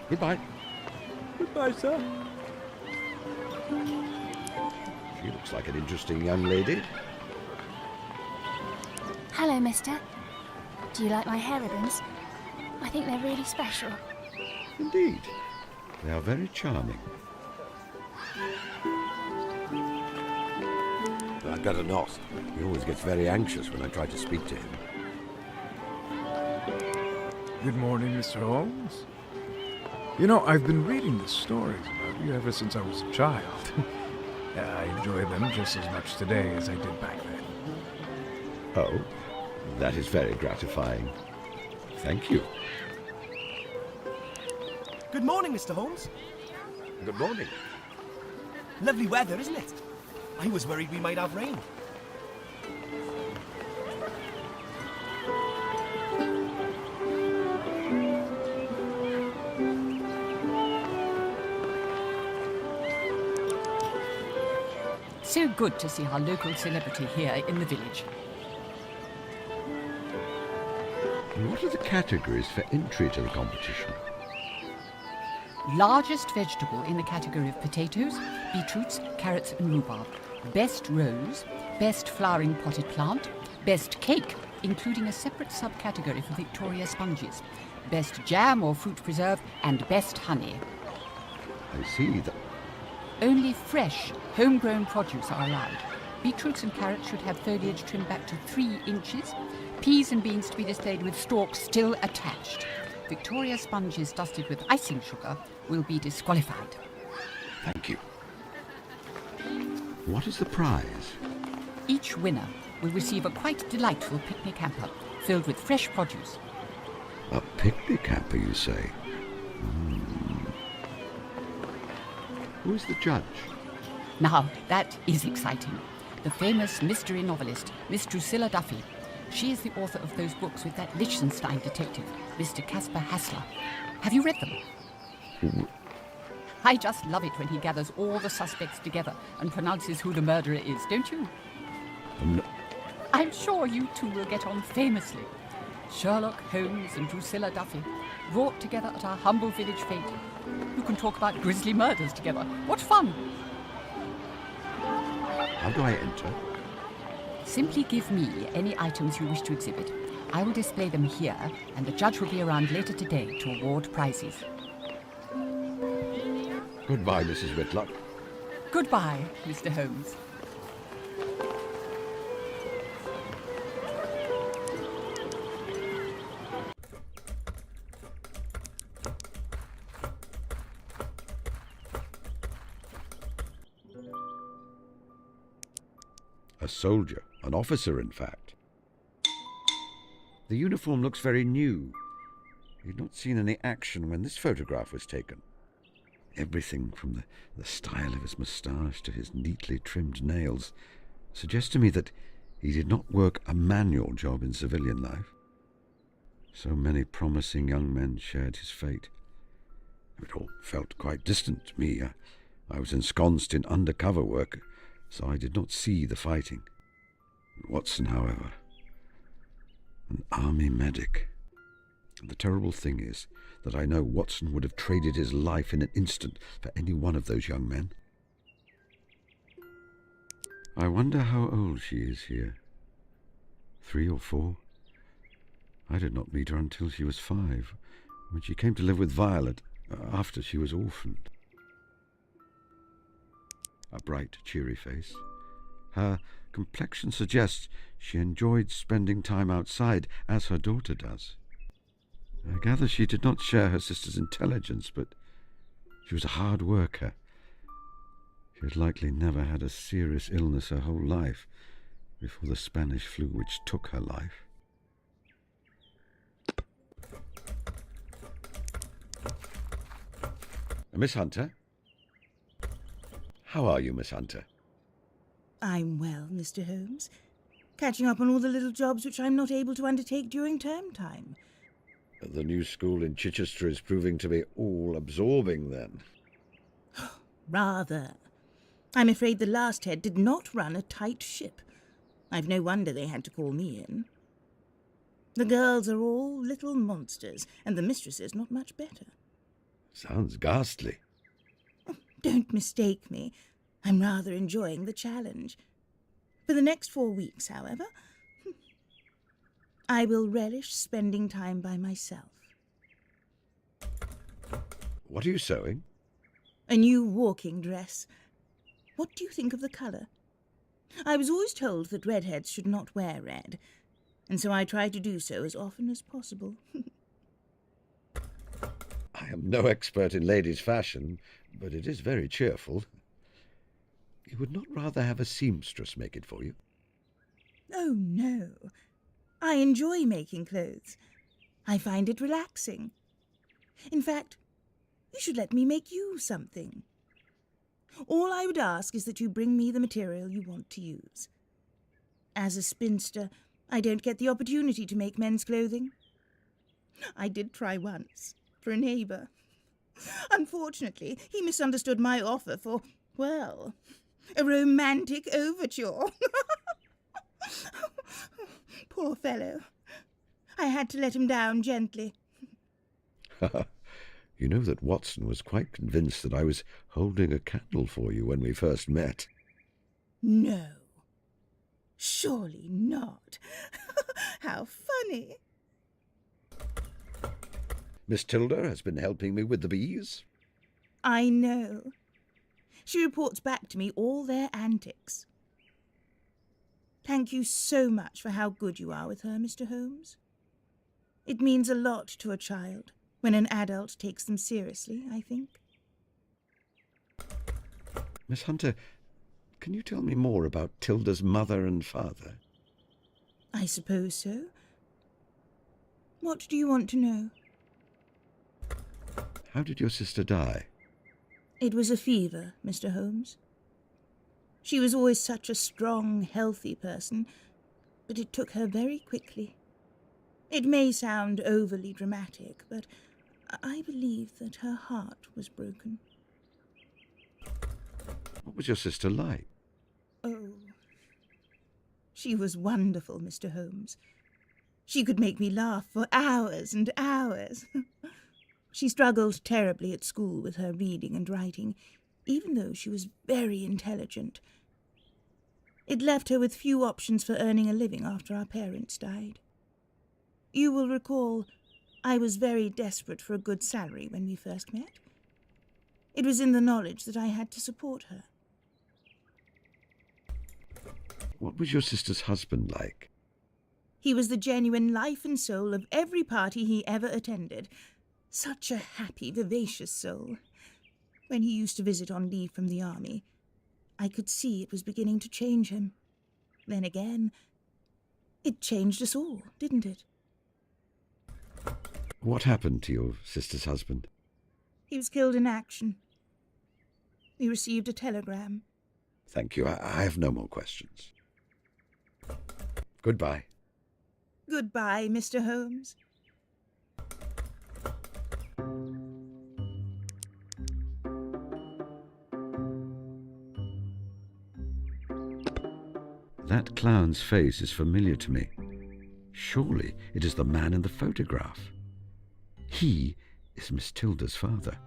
Goodbye. Goodbye, sir. She looks like an interesting young lady. Hello, mister. Do you like my hair ribbons? I think they're really special. Indeed. They are very charming. I'd better not. He always gets very anxious when I try to speak to him. Good morning, Mr. Holmes. You know, I've been reading the stories about you ever since I was a child. I enjoy them just as much today as I did back then. Oh, that is very gratifying. Thank you. Good morning, Mr. Holmes. Good morning. Lovely weather, isn't it? I was worried we might have rain. So good to see our local celebrity here in the village. What are the categories for entry to the competition? Largest vegetable in the category of potatoes, beetroots, carrots and rhubarb. Best rose, best flowering potted plant, best cake, including a separate subcategory for Victoria sponges, best jam or fruit preserve, and best honey. I see that. Only fresh, homegrown produce are allowed. Beetroots and carrots should have foliage trimmed back to 3 inches. Peas and beans to be displayed with stalks still attached. Victoria sponges dusted with icing sugar will be disqualified. Thank you. What is the prize? Each winner will receive a quite delightful picnic hamper filled with fresh produce. A picnic hamper, you say? Who is the judge? Now, that is exciting. The famous mystery novelist, Miss Drusilla Duffy. She is the author of those books with that Liechtenstein detective, Mr. Caspar Hassler. Have you read them? I just love it when he gathers all the suspects together and pronounces who the murderer is, don't you? I'm sure you two will get on famously. Sherlock Holmes and Drusilla Duffy, brought together at our humble village fete. You can talk about grisly murders together. What fun! How do I enter? Simply give me any items you wish to exhibit. I will display them here, and the judge will be around later today to award prizes. Goodbye, Mrs. Whitlock. Goodbye, Mr. Holmes. A soldier, an officer, in fact. The uniform looks very new. You'd not seen any action when this photograph was taken. Everything from the style of his moustache to his neatly trimmed nails suggests to me that he did not work a manual job in civilian life. So many promising young men shared his fate. It all felt quite distant to me. I was ensconced in undercover work, so I did not see the fighting. Watson, however, an army medic. And the terrible thing is that I know Watson would have traded his life in an instant for any one of those young men. I wonder how old she is here. 3 or 4? I did not meet her until she was 5, when she came to live with Violet after she was orphaned. A bright, cheery face. Her complexion suggests she enjoyed spending time outside, as her daughter does. I gather she did not share her sister's intelligence, but she was a hard worker. She had likely never had a serious illness her whole life before the Spanish flu which took her life. Miss Hunter? How are you, Miss Hunter? I'm well, Mr. Holmes. Catching up on all the little jobs which I'm not able to undertake during term time. The new school in Chichester is proving to be all-absorbing, then. Rather. I'm afraid the last head did not run a tight ship. I've no wonder they had to call me in. The girls are all little monsters, and the mistresses not much better. Sounds ghastly. Don't mistake me. I'm rather enjoying the challenge. For the next 4 weeks, however, I will relish spending time by myself. What are you sewing? A new walking dress. What do you think of the colour? I was always told that redheads should not wear red, and so I try to do so as often as possible. I am no expert in ladies' fashion, but it is very cheerful. You would not rather have a seamstress make it for you? Oh, no. I enjoy making clothes. I find it relaxing. In fact, you should let me make you something. All I would ask is that you bring me the material you want to use. As a spinster, I don't get the opportunity to make men's clothing. I did try once, for a neighbour. Unfortunately, he misunderstood my offer for, well, a romantic overture. Poor fellow. I had to let him down gently. You know that Watson was quite convinced that I was holding a candle for you when we first met. No. Surely not. How funny. Miss Tilda has been helping me with the bees. I know. She reports back to me all their antics. Thank you so much for how good you are with her, Mr. Holmes. It means a lot to a child when an adult takes them seriously, I think. Miss Hunter, can you tell me more about Tilda's mother and father? I suppose so. What do you want to know? How did your sister die? It was a fever, Mr. Holmes. She was always such a strong, healthy person, but it took her very quickly. It may sound overly dramatic, but I believe that her heart was broken. What was your sister like? Oh. She was wonderful, Mr. Holmes. She could make me laugh for hours and hours. She struggled terribly at school with her reading and writing, even though she was very intelligent. It left her with few options for earning a living after our parents died. You will recall I was very desperate for a good salary when we first met. It was in the knowledge that I had to support her. What was your sister's husband like? He was the genuine life and soul of every party he ever attended. Such a happy, vivacious soul. When he used to visit on leave from the army, I could see it was beginning to change him. Then again, it changed us all, didn't it? What happened to your sister's husband? He was killed in action. We received a telegram. Thank you. I have no more questions. Goodbye. Goodbye, Mr. Holmes. That clown's face is familiar to me. Surely it is the man in the photograph. He is Miss Tilda's father.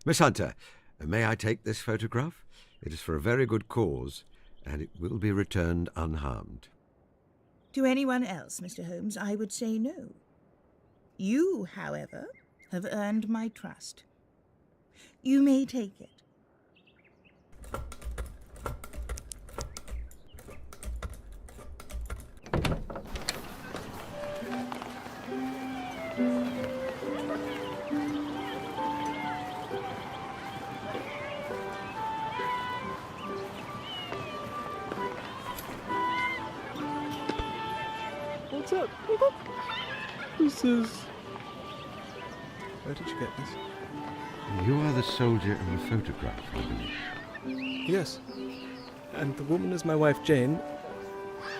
Miss Hunter, may I take this photograph? It is for a very good cause, and it will be returned unharmed. To anyone else, Mr. Holmes, I would say no. You, however, have earned my trust. You may take it. What's up? This is... Where did you get this? You are the soldier in the photograph, I believe. Yes. And the woman is my wife, Jane.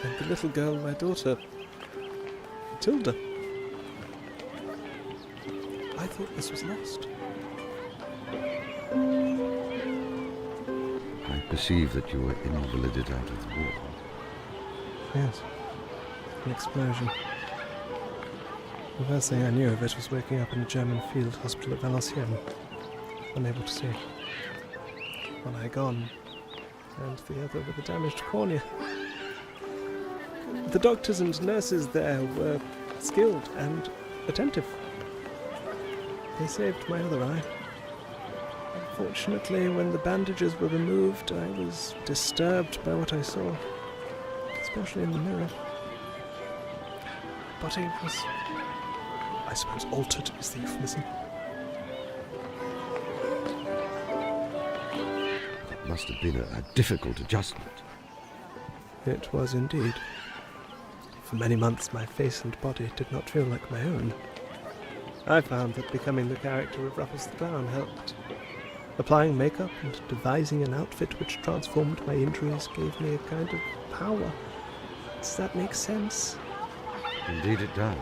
And the little girl, my daughter, Tilda. I thought this was lost. I perceive that you were invalided out of the war. Yes. An explosion. The first thing I knew of it was waking up in a German field hospital at Valenciennes, unable to see. One eye gone, and the other with a damaged cornea. The doctors and nurses there were skilled and attentive. They saved my other eye. Unfortunately, when the bandages were removed, I was disturbed by what I saw, especially in the mirror. Body was, I suppose, altered is the euphemism. That must have been a difficult adjustment. It was indeed. For many months my face and body did not feel like my own. I found that becoming the character of Ruffles the Clown helped. Applying makeup and devising an outfit which transformed my injuries gave me a kind of power. Does that make sense? Indeed it does.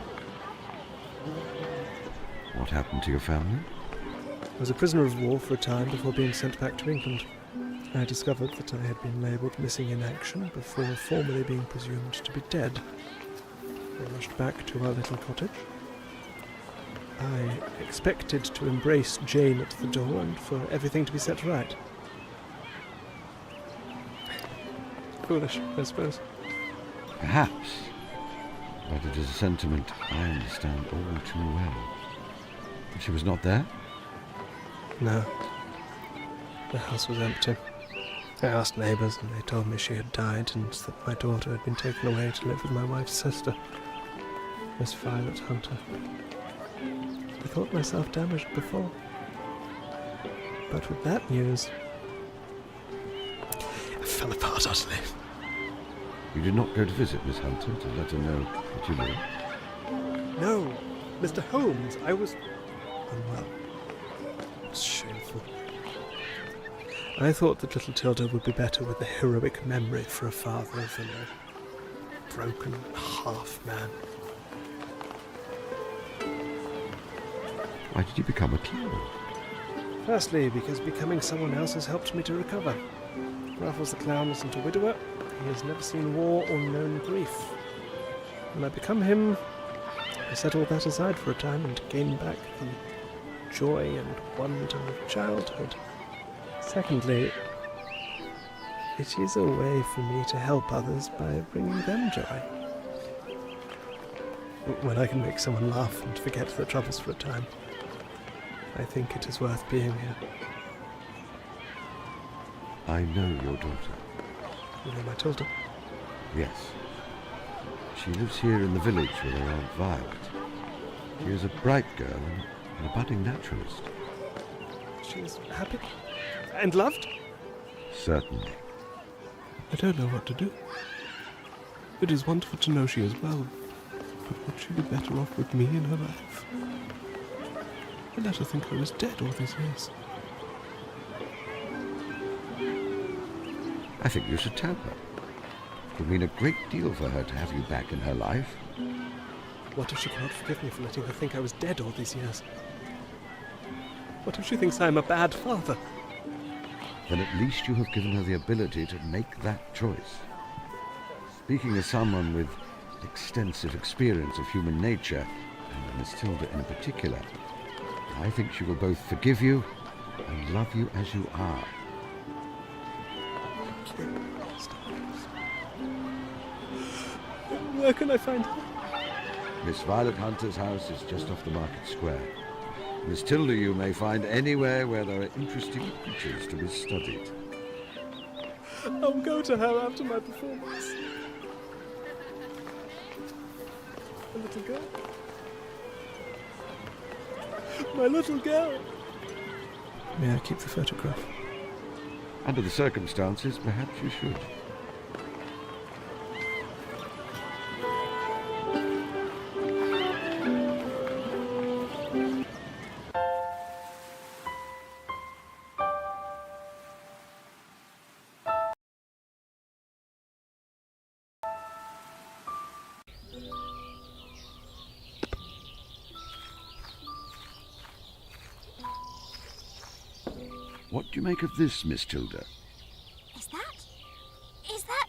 What happened to your family? I was a prisoner of war for a time before being sent back to England. I discovered that I had been labelled missing in action before formally being presumed to be dead. I rushed back to our little cottage. I expected to embrace Jane at the door and for everything to be set right. Foolish, I suppose. Perhaps. But it is a sentiment I understand all too well. She was not there? No. The house was empty. I asked neighbours and they told me she had died and that my daughter had been taken away to live with my wife's sister, Miss Violet Hunter. I thought myself damaged before. But with that news, I fell apart utterly. You did not go to visit Miss Hunter to let her know that you lived? No, Mr. Holmes, I was unwell. It's shameful. I thought that little Tilda would be better with a heroic memory for a father than a broken half-man. Why did you become a clown? Firstly, because becoming someone else has helped me to recover. Raffles the clown isn't a widower. He has never seen war or known grief. When I become him, I set all that aside for a time and gain back the joy and wonder of childhood. Secondly, it is a way for me to help others by bringing them joy. When I can make someone laugh and forget their troubles for a time, I think it is worth being here. I know your daughter. You know Matilda? Yes. She lives here in the village with her Aunt Violet. She is a bright girl and a budding naturalist. She is happy and loved? Certainly. I don't know what to do. It is wonderful to know she is well, but would she be better off with me in her life? I let her think I was dead all these years. I think you should tell her. It would mean a great deal for her to have you back in her life. What if she cannot forgive me for letting her think I was dead all these years? What if she thinks I am a bad father? Then at least you have given her the ability to make that choice. Speaking as someone with extensive experience of human nature, and Miss Tilda in particular, I think she will both forgive you and love you as you are. Where can I find her? Miss Violet Hunter's house is just off the market square. Miss Tilda you may find anywhere where there are interesting creatures to be studied. I'll go to her after my performance. A little girl. My little girl. May I keep the photograph? Under the circumstances, perhaps you should. What do you make of this, Miss Tilda? Is that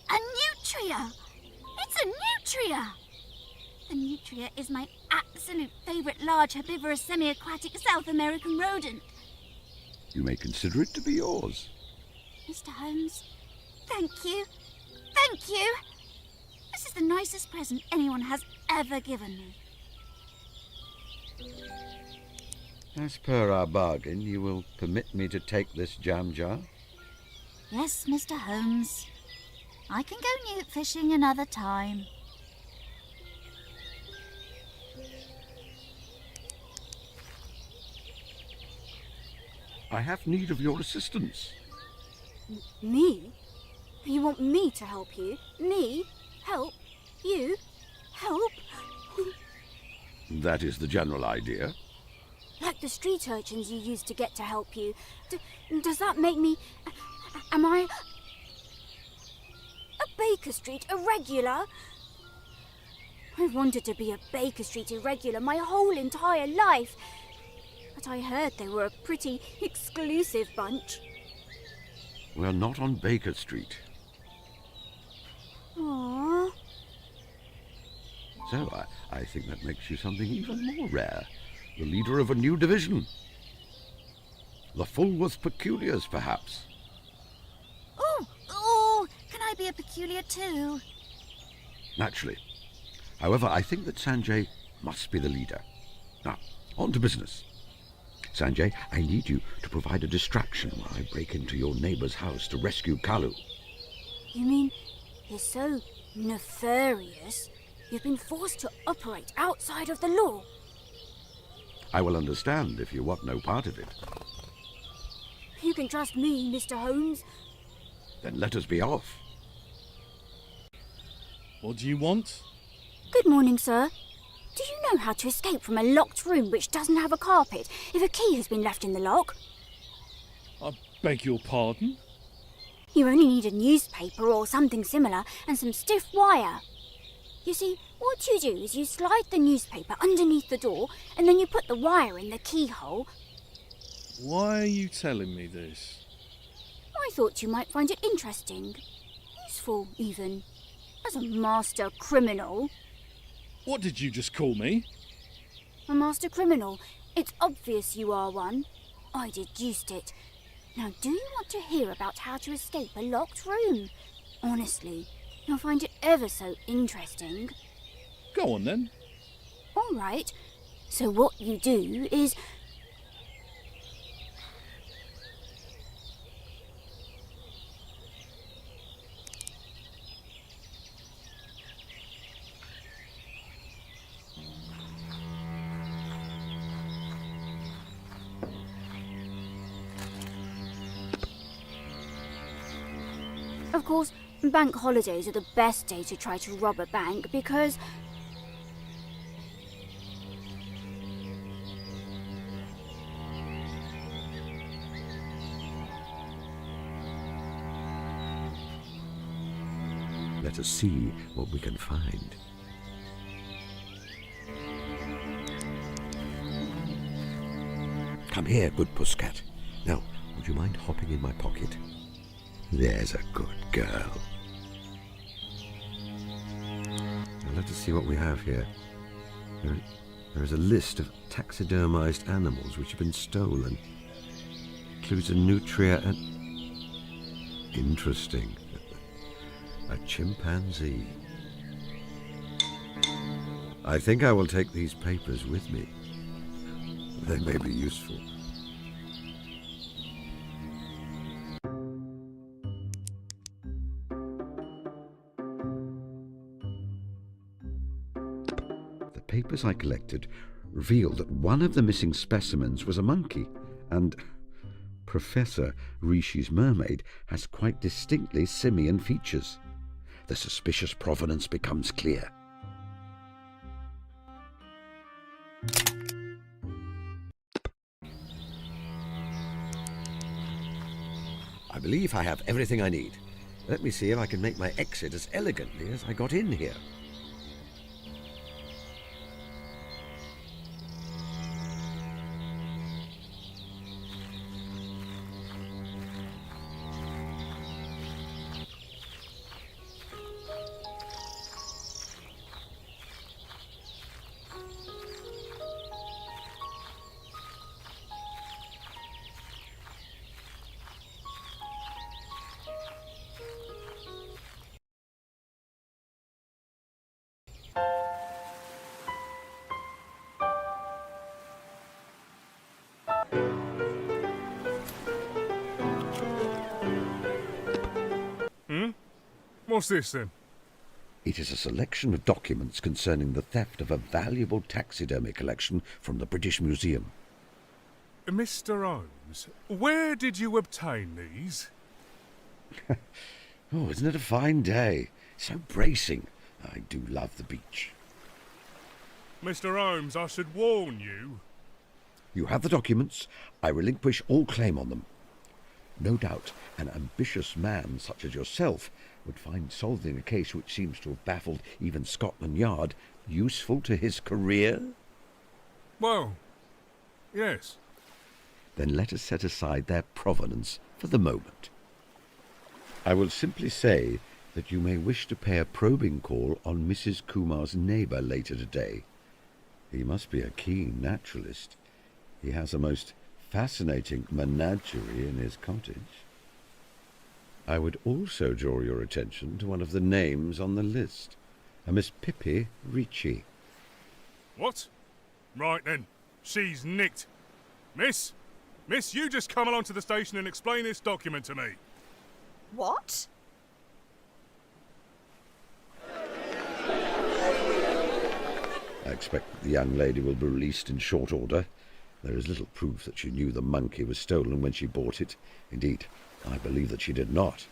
a nutria? It's a nutria! The nutria is my absolute favourite large herbivorous semi-aquatic South American rodent. You may consider it to be yours. Mr. Holmes, thank you. Thank you. This is the nicest present anyone has ever given me. As per our bargain, you will permit me to take this jam jar? Yes, Mr. Holmes. I can go newt fishing another time. I have need of your assistance. Me? You want me to help you? Me? Help? You? Help? That is the general idea. Like the street urchins you used to get to help you. Does that make me... Am I... a Baker Street irregular? I wanted to be a Baker Street irregular my whole entire life. But I heard they were a pretty exclusive bunch. We're not on Baker Street. Aww. So I think that makes you something even more rare. The leader of a new division. The Fulworth Peculiars, perhaps. Oh, can I be a peculiar too? Naturally. However, I think that Sanjay must be the leader. Now, on to business. Sanjay, I need you to provide a distraction while I break into your neighbour's house to rescue Kalu. You mean you're so nefarious you've been forced to operate outside of the law? I will understand if you want no part of it. You can trust me, Mr. Holmes. Then let us be off. What do you want? Good morning, sir. Do you know how to escape from a locked room which doesn't have a carpet if a key has been left in the lock? I beg your pardon? You only need a newspaper or something similar and some stiff wire. You see, what you do is you slide the newspaper underneath the door and then you put the wire in the keyhole. Why are you telling me this? I thought you might find it interesting. Useful, even. As a master criminal. What did you just call me? A master criminal. It's obvious you are one. I deduced it. Now, do you want to hear about how to escape a locked room? Honestly, you'll find it ever so interesting. Go on, then. All right. So what you do is... Of course, bank holidays are the best day to try to rob a bank because... Let us see what we can find. Come here, good pusscat. Now, would you mind hopping in my pocket? There's a good girl. Now let us see what we have here. There is a list of taxidermized animals which have been stolen. Includes a nutria and... Interesting. A chimpanzee. I think I will take these papers with me. They may be useful. The papers I collected revealed that one of the missing specimens was a monkey, and Professor Rishi's mermaid has quite distinctly simian features. The suspicious provenance becomes clear. I believe I have everything I need. Let me see if I can make my exit as elegantly as I got in here. What's this, then? It is a selection of documents concerning the theft of a valuable taxidermy collection from the British Museum. Mr. Holmes, where did you obtain these? Oh, isn't it a fine day? So bracing. I do love the beach. Mr. Holmes, I should warn you. You have the documents. I relinquish all claim on them. No doubt an ambitious man such as yourself would find solving a case which seems to have baffled even Scotland Yard useful to his career? Well, yes. Then let us set aside their provenance for the moment. I will simply say that you may wish to pay a probing call on Mrs. Kumar's neighbour later today. He must be a keen naturalist. He has a most fascinating menagerie in his cottage. I would also draw your attention to one of the names on the list, a Miss Pippi Ricci. What? Right then, she's nicked. Miss, you just come along to the station and explain this document to me. What? I expect that the young lady will be released in short order. There is little proof that she knew the monkey was stolen when she bought it. Indeed, I believe that she did not.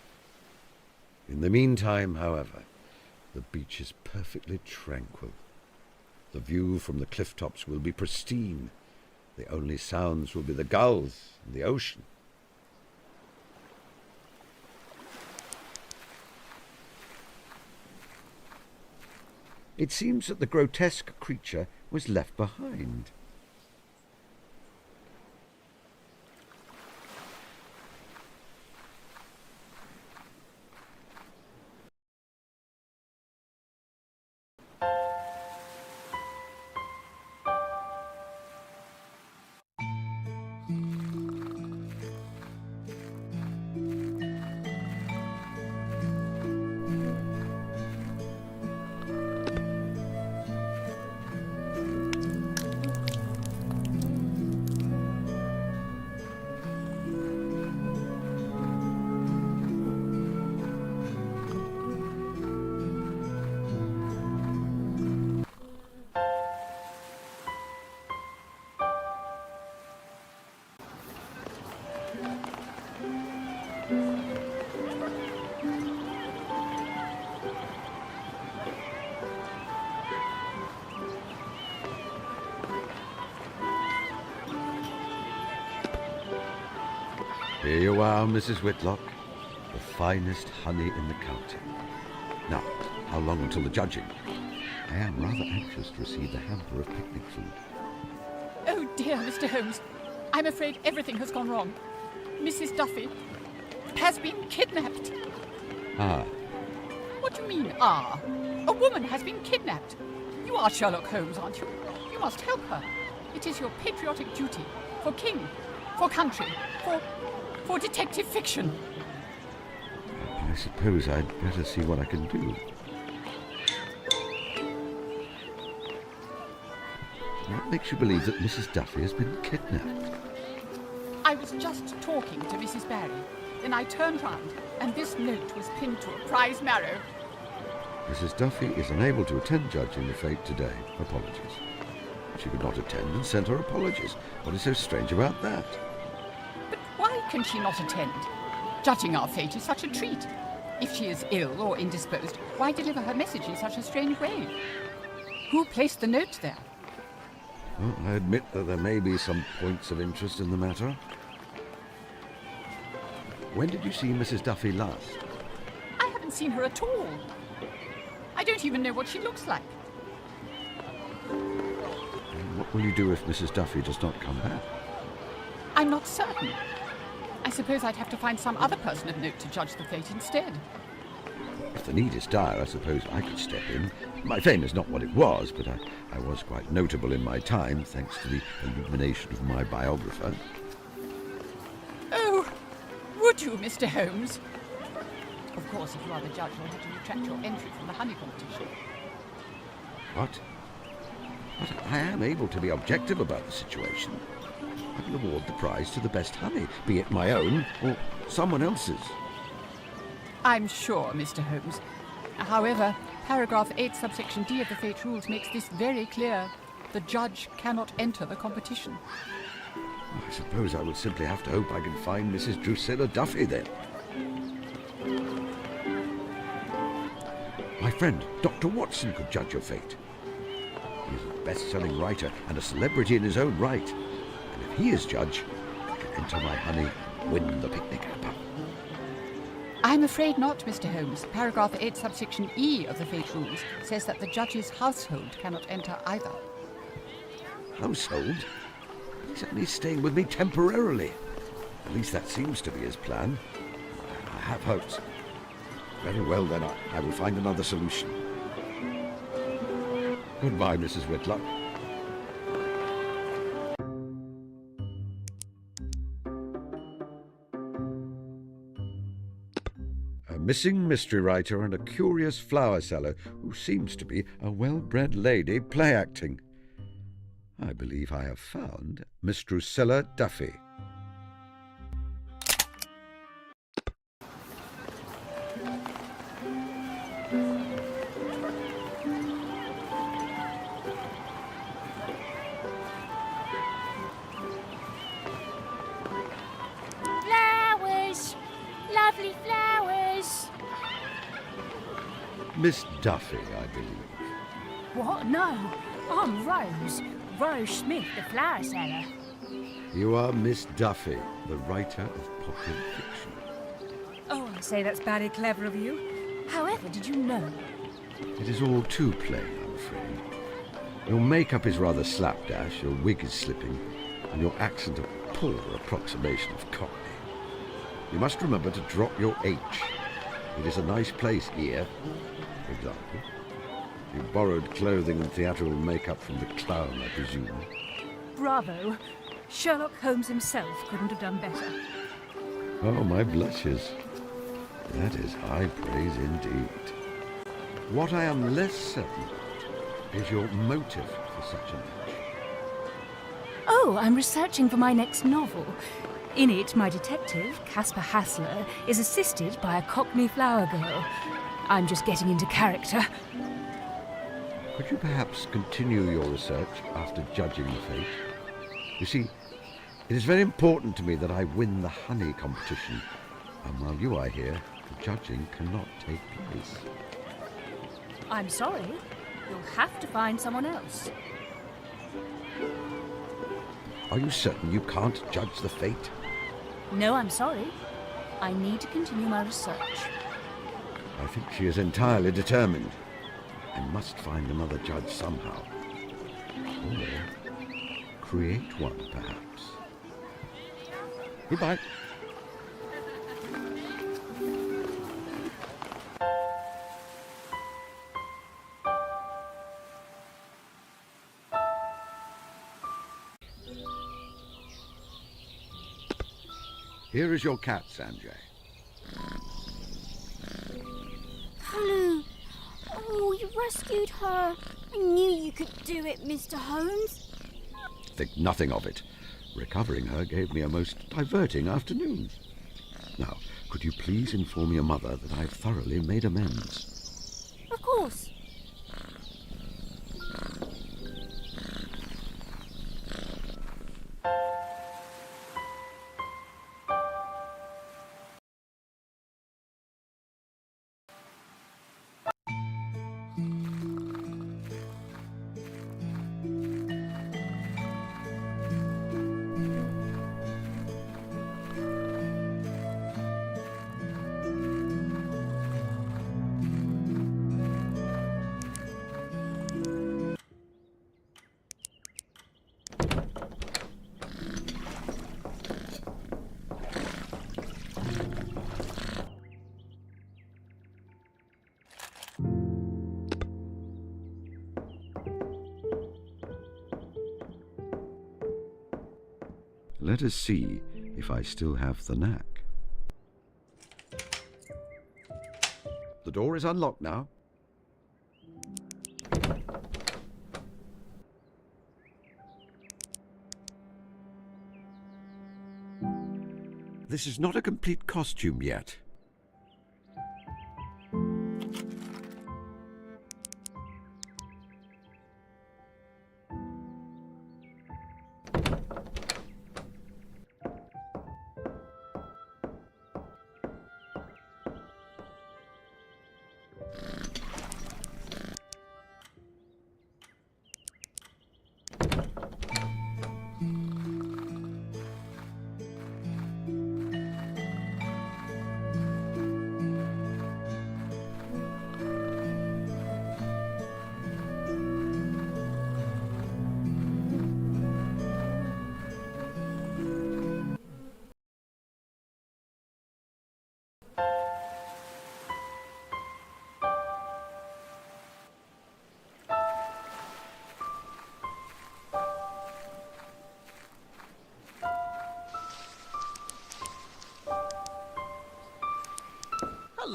In the meantime, however, the beach is perfectly tranquil. The view from the cliff tops will be pristine. The only sounds will be the gulls and the ocean. It seems that the grotesque creature was left behind. Here you are, Mrs. Whitlock. The finest honey in the county. Now, how long until the judging? I am rather anxious to receive the hamper of picnic food. Oh dear, Mr. Holmes. I'm afraid everything has gone wrong. Mrs. Duffy has been kidnapped. Ah. What do you mean, ah? A woman has been kidnapped. You are Sherlock Holmes, aren't you? You must help her. It is your patriotic duty. For king. For country. For detective fiction. I suppose I'd better see what I can do. What makes you believe that Mrs. Duffy has been kidnapped? I was just talking to Mrs. Barry. Then I turned round, and this note was pinned to a prize marrow. Mrs. Duffy is unable to attend judging the fate today. Apologies. She could not attend and sent her apologies. What is so strange about that? But why can she not attend? Judging our fate is such a treat. If she is ill or indisposed, why deliver her message in such a strange way? Who placed the note there? Well, I admit that there may be some points of interest in the matter. When did you see Mrs. Duffy last? I haven't seen her at all. I don't even know what she looks like. And what will you do if Mrs. Duffy does not come back? I'm not certain. I suppose I'd have to find some other person of note to judge the fate instead. If the need is dire, I suppose I could step in. My fame is not what it was, but I was quite notable in my time, thanks to the illumination of my biographer. Oh, would you, Mr. Holmes? Of course, if you are the judge, you'll have to retract your entry from the honey competition. What? But I am able to be objective about the situation. I will award the prize to the best honey, be it my own or someone else's. I'm sure, Mr. Holmes. However, paragraph 8, subsection D of the Fate Rules makes this very clear. The judge cannot enter the competition. I suppose I would simply have to hope I can find Mrs. Drusilla Duffy then. My friend, Dr. Watson, could judge your fate. He is a best-selling writer and a celebrity in his own right. And if he is judge, I can enter my honey and win the picnic hamper. I'm afraid not, Mr. Holmes. Paragraph 8, subsection E of the Fate Rules says that the judge's household cannot enter either. Household? He's only staying with me temporarily. At least that seems to be his plan. I have hopes. Very well, then, I will find another solution. Goodbye, Mrs. Whitlock. A missing mystery writer and a curious flower seller who seems to be a well-bred lady play-acting. I believe I have found Miss Drusilla Duffy. Flowers! Lovely flowers! Miss Duffy, I believe. What? No. I'm Rose. Rose Smith, the flower seller. You are Miss Duffy, the writer of popular fiction. Oh, I say that's very clever of you. However, did you know? It is all too plain, I'm afraid. Your makeup is rather slapdash, your wig is slipping, and your accent a poor approximation of Cockney. You must remember to drop your H. It is a nice place here, for example. You borrowed clothing and theatrical makeup from the clown, I presume. Bravo. Sherlock Holmes himself couldn't have done better. Oh, my blushes. That is high praise indeed. What I am less certain about is your motive for such an act. Oh, I'm researching for my next novel. In it, my detective, Caspar Hassler, is assisted by a Cockney flower girl. I'm just getting into character. Could you perhaps continue your research after judging the fate? You see, it is very important to me that I win the honey competition, and while you are here, the judging cannot take place. I'm sorry. You'll have to find someone else. Are you certain you can't judge the fate? No, I'm sorry. I need to continue my research. I think she is entirely determined. I must find another judge somehow. Or create one, perhaps. Goodbye. Here is your cat, Sanjay. Hello. Oh, you rescued her. I knew you could do it, Mr. Holmes. Think nothing of it. Recovering her gave me a most diverting afternoon. Now, could you please inform your mother that I've thoroughly made amends? Of course. Let us see if I still have the knack. The door is unlocked now. This is not a complete costume yet.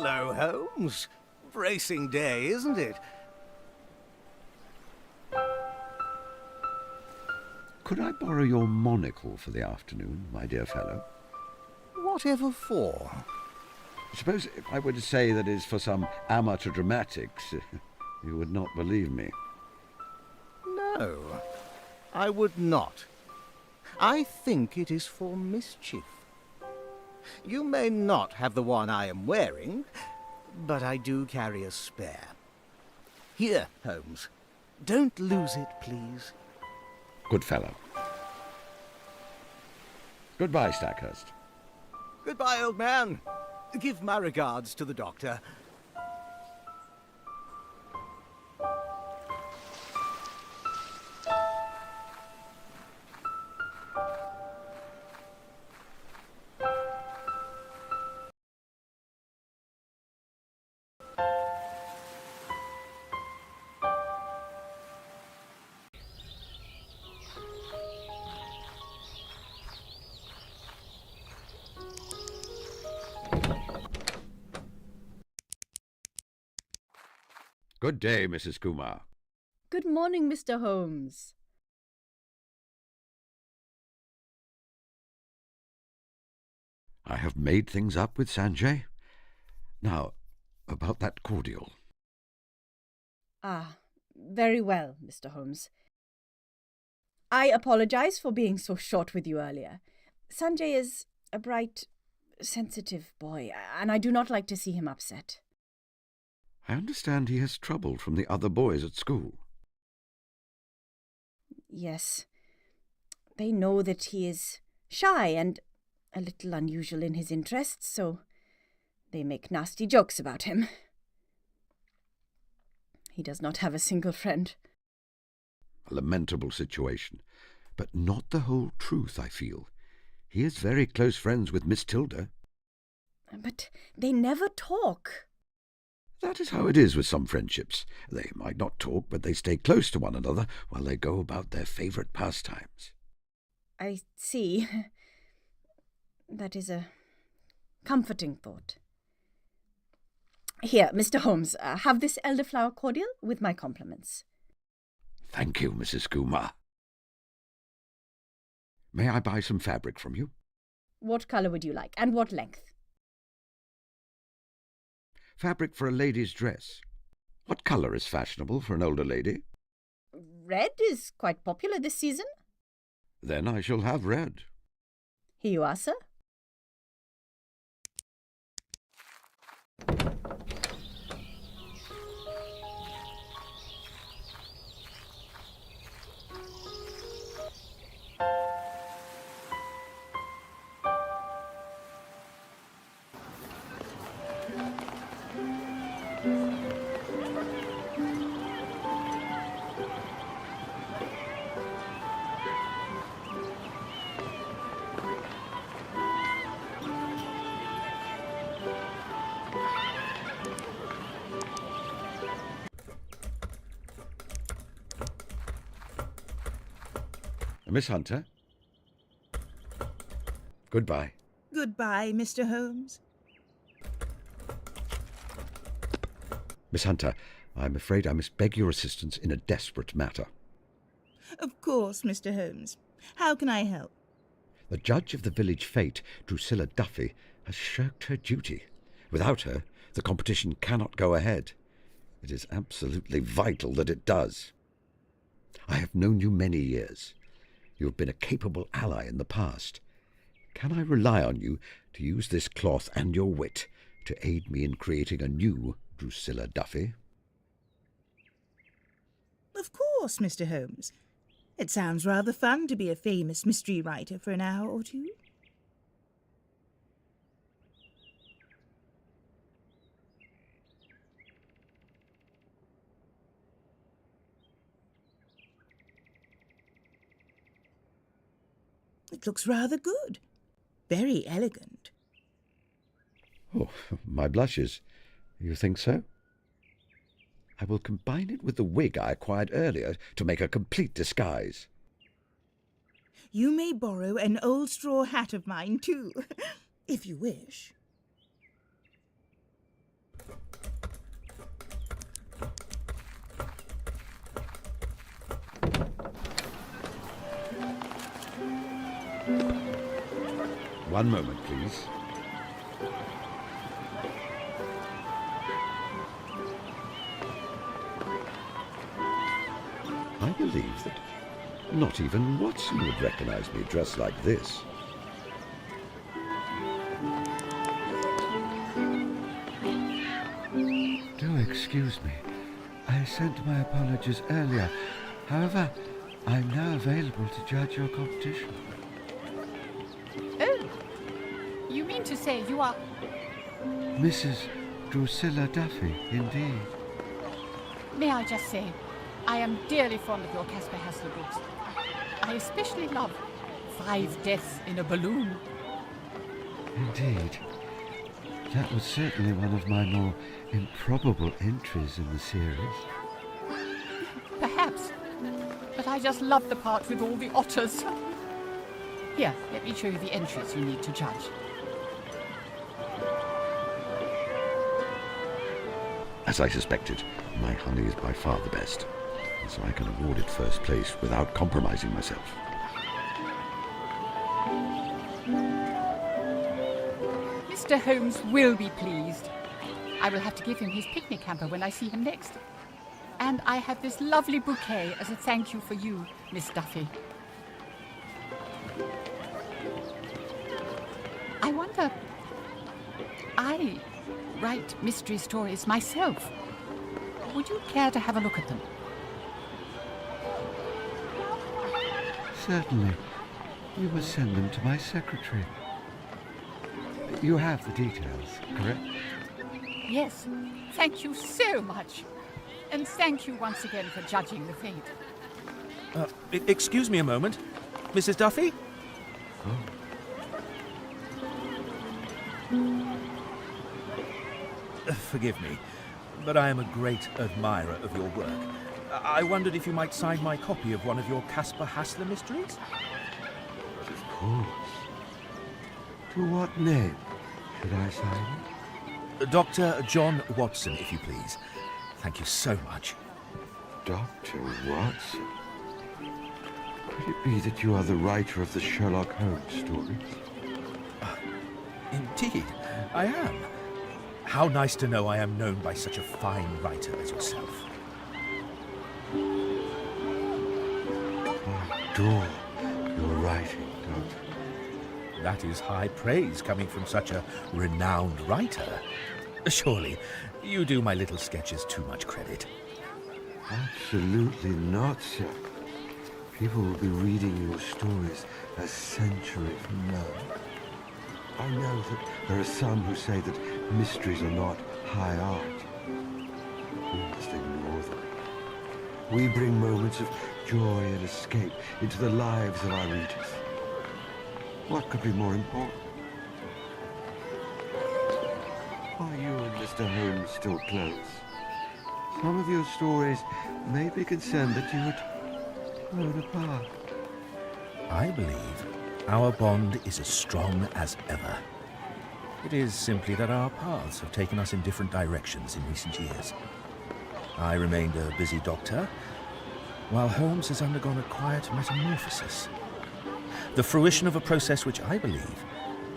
Hello, Holmes. Bracing day, isn't it? Could I borrow your monocle for the afternoon, my dear fellow? Whatever for? Suppose if I were to say that it's for some amateur dramatics, you would not believe me. No, I would not. I think it is for mischief. You may not have the one I am wearing, but I do carry a spare. Here, Holmes. Don't lose it, please. Good fellow. Goodbye, Stackhurst. Goodbye, old man. Give my regards to the doctor. Good day, Mrs. Kumar. Good morning, Mr. Holmes. I have made things up with Sanjay. Now, about that cordial. Ah, very well, Mr. Holmes. I apologize for being so short with you earlier. Sanjay is a bright, sensitive boy, and I do not like to see him upset. I understand he has trouble from the other boys at school. Yes. They know that he is shy and a little unusual in his interests, so they make nasty jokes about him. He does not have a single friend. A lamentable situation, but not the whole truth, I feel. He is very close friends with Miss Tilda. But they never talk. That is how it is with some friendships. They might not talk, but they stay close to one another while they go about their favourite pastimes. I see. That is a comforting thought. Here, Mr. Holmes, have this elderflower cordial with my compliments. Thank you, Mrs. Kumar. May I buy some fabric from you? What colour would you like, and what length? Fabric for a lady's dress. What colour is fashionable for an older lady? Red is quite popular this season. Then I shall have red. Here you are, sir. Miss Hunter? Goodbye. Goodbye, Mr. Holmes. Miss Hunter, I'm afraid I must beg your assistance in a desperate matter. Of course, Mr. Holmes. How can I help? The judge of the village fete, Drusilla Duffy, has shirked her duty. Without her, the competition cannot go ahead. It is absolutely vital that it does. I have known you many years. You have been a capable ally in the past. Can I rely on you to use this cloth and your wit to aid me in creating a new Drusilla Duffy? Of course, Mr. Holmes. It sounds rather fun to be a famous mystery writer for an hour or two. It looks rather good. Very elegant. Oh, my blushes. You think so? I will combine it with the wig I acquired earlier to make a complete disguise. You may borrow an old straw hat of mine, too, if you wish. One moment, please. I believe that not even Watson would recognize me dressed like this. Do excuse me. I sent my apologies earlier. However, I'm now available to judge your competition. Oh, you mean to say you are... Mrs. Drusilla Duffy, indeed. May I just say, I am dearly fond of your Caspar Hassler books. I especially love 5 Deaths in a Balloon. Indeed. That was certainly one of my more improbable entries in the series. Perhaps, but I just love the part with all the otters. Here, let me show you the entries you need to judge. As I suspected, my honey is by far the best, so I can award it first place without compromising myself. Mr. Holmes will be pleased. I will have to give him his picnic hamper when I see him next. And I have this lovely bouquet as a thank you for you, Miss Duffy. I wonder... I write mystery stories myself. Would you care to have a look at them? Certainly. You must send them to my secretary. You have the details, correct? Yes, thank you so much. And thank you once again for judging the fate. Excuse me a moment. Mrs. Duffy? Forgive me, but I am a great admirer of your work. I wondered if you might sign my copy of one of your Caspar Hassler mysteries? Of course. To what name should I sign it? Dr. John Watson, if you please. Thank you so much. Dr. Watson? Could it be that you are the writer of the Sherlock Holmes stories? Indeed, I am. How nice to know I am known by such a fine writer as yourself. I adore your writing, Doctor. That is high praise coming from such a renowned writer. Surely, you do my little sketches too much credit. Absolutely not, sir. People will be reading your stories a century from now. I know that there are some who say that mysteries are not high art. We must ignore them. We bring moments of joy and escape into the lives of our readers. What could be more important? Are you and Mr. Holmes still close? Some of your stories made me concerned that you had grown apart. I believe our bond is as strong as ever. It is simply that our paths have taken us in different directions in recent years. I remained a busy doctor, while Holmes has undergone a quiet metamorphosis. The fruition of a process which I believe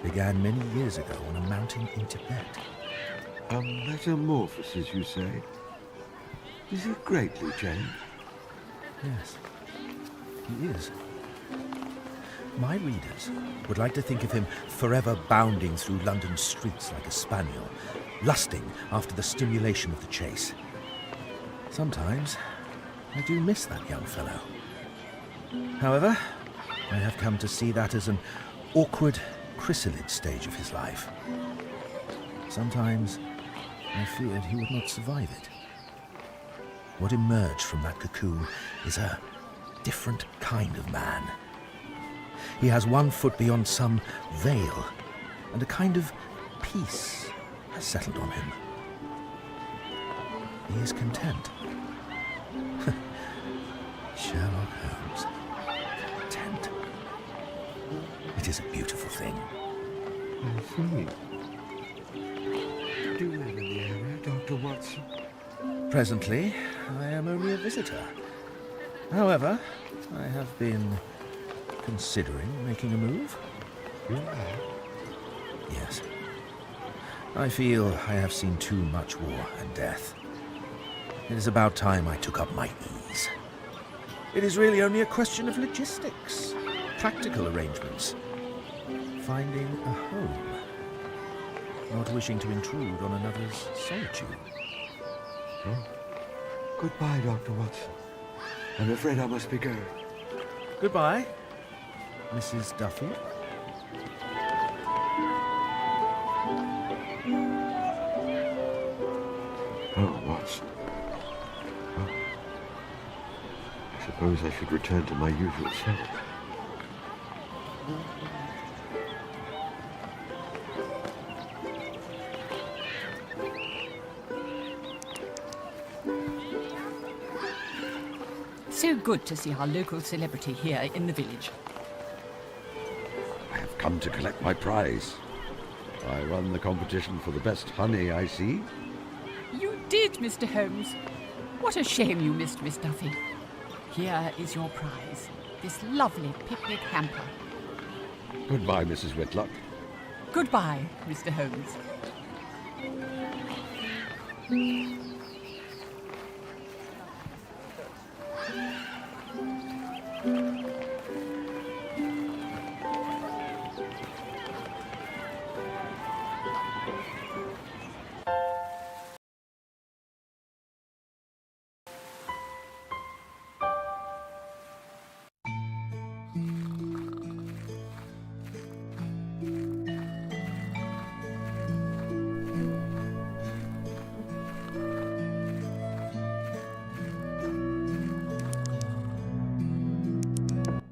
began many years ago on a mountain in Tibet. A metamorphosis, you say? Is he greatly changed? Yes, he is. My readers would like to think of him forever bounding through London streets like a spaniel, lusting after the stimulation of the chase. Sometimes I do miss that young fellow. However, I have come to see that as an awkward chrysalid stage of his life. Sometimes I feared he would not survive it. What emerged from that cocoon is a different kind of man. He has one foot beyond some veil, and a kind of peace has settled on him. He is content. Sherlock Holmes. Content. It is a beautiful thing. I see. Do you live in the area, Dr. Watson? Presently, I am only a visitor. However, I have been considering making a move. You have? Yes. I feel I have seen too much war and death. It is about time I took up my ease. It is really only a question of logistics, practical arrangements, finding a home, not wishing to intrude on another's solitude. Oh. Goodbye, Dr. Watson. I'm afraid I must be going. Goodbye, Mrs. Duffy. Oh, Watson. Oh. I suppose I should return to my usual self. So good to see our local celebrity here in the village. I have come to collect my prize. I won the competition for the best honey, I see. You did, Mr. Holmes. What a shame you missed Miss Duffy. Here is your prize, this lovely picnic hamper. Goodbye, Mrs. Whitlock. Goodbye, Mr. Holmes.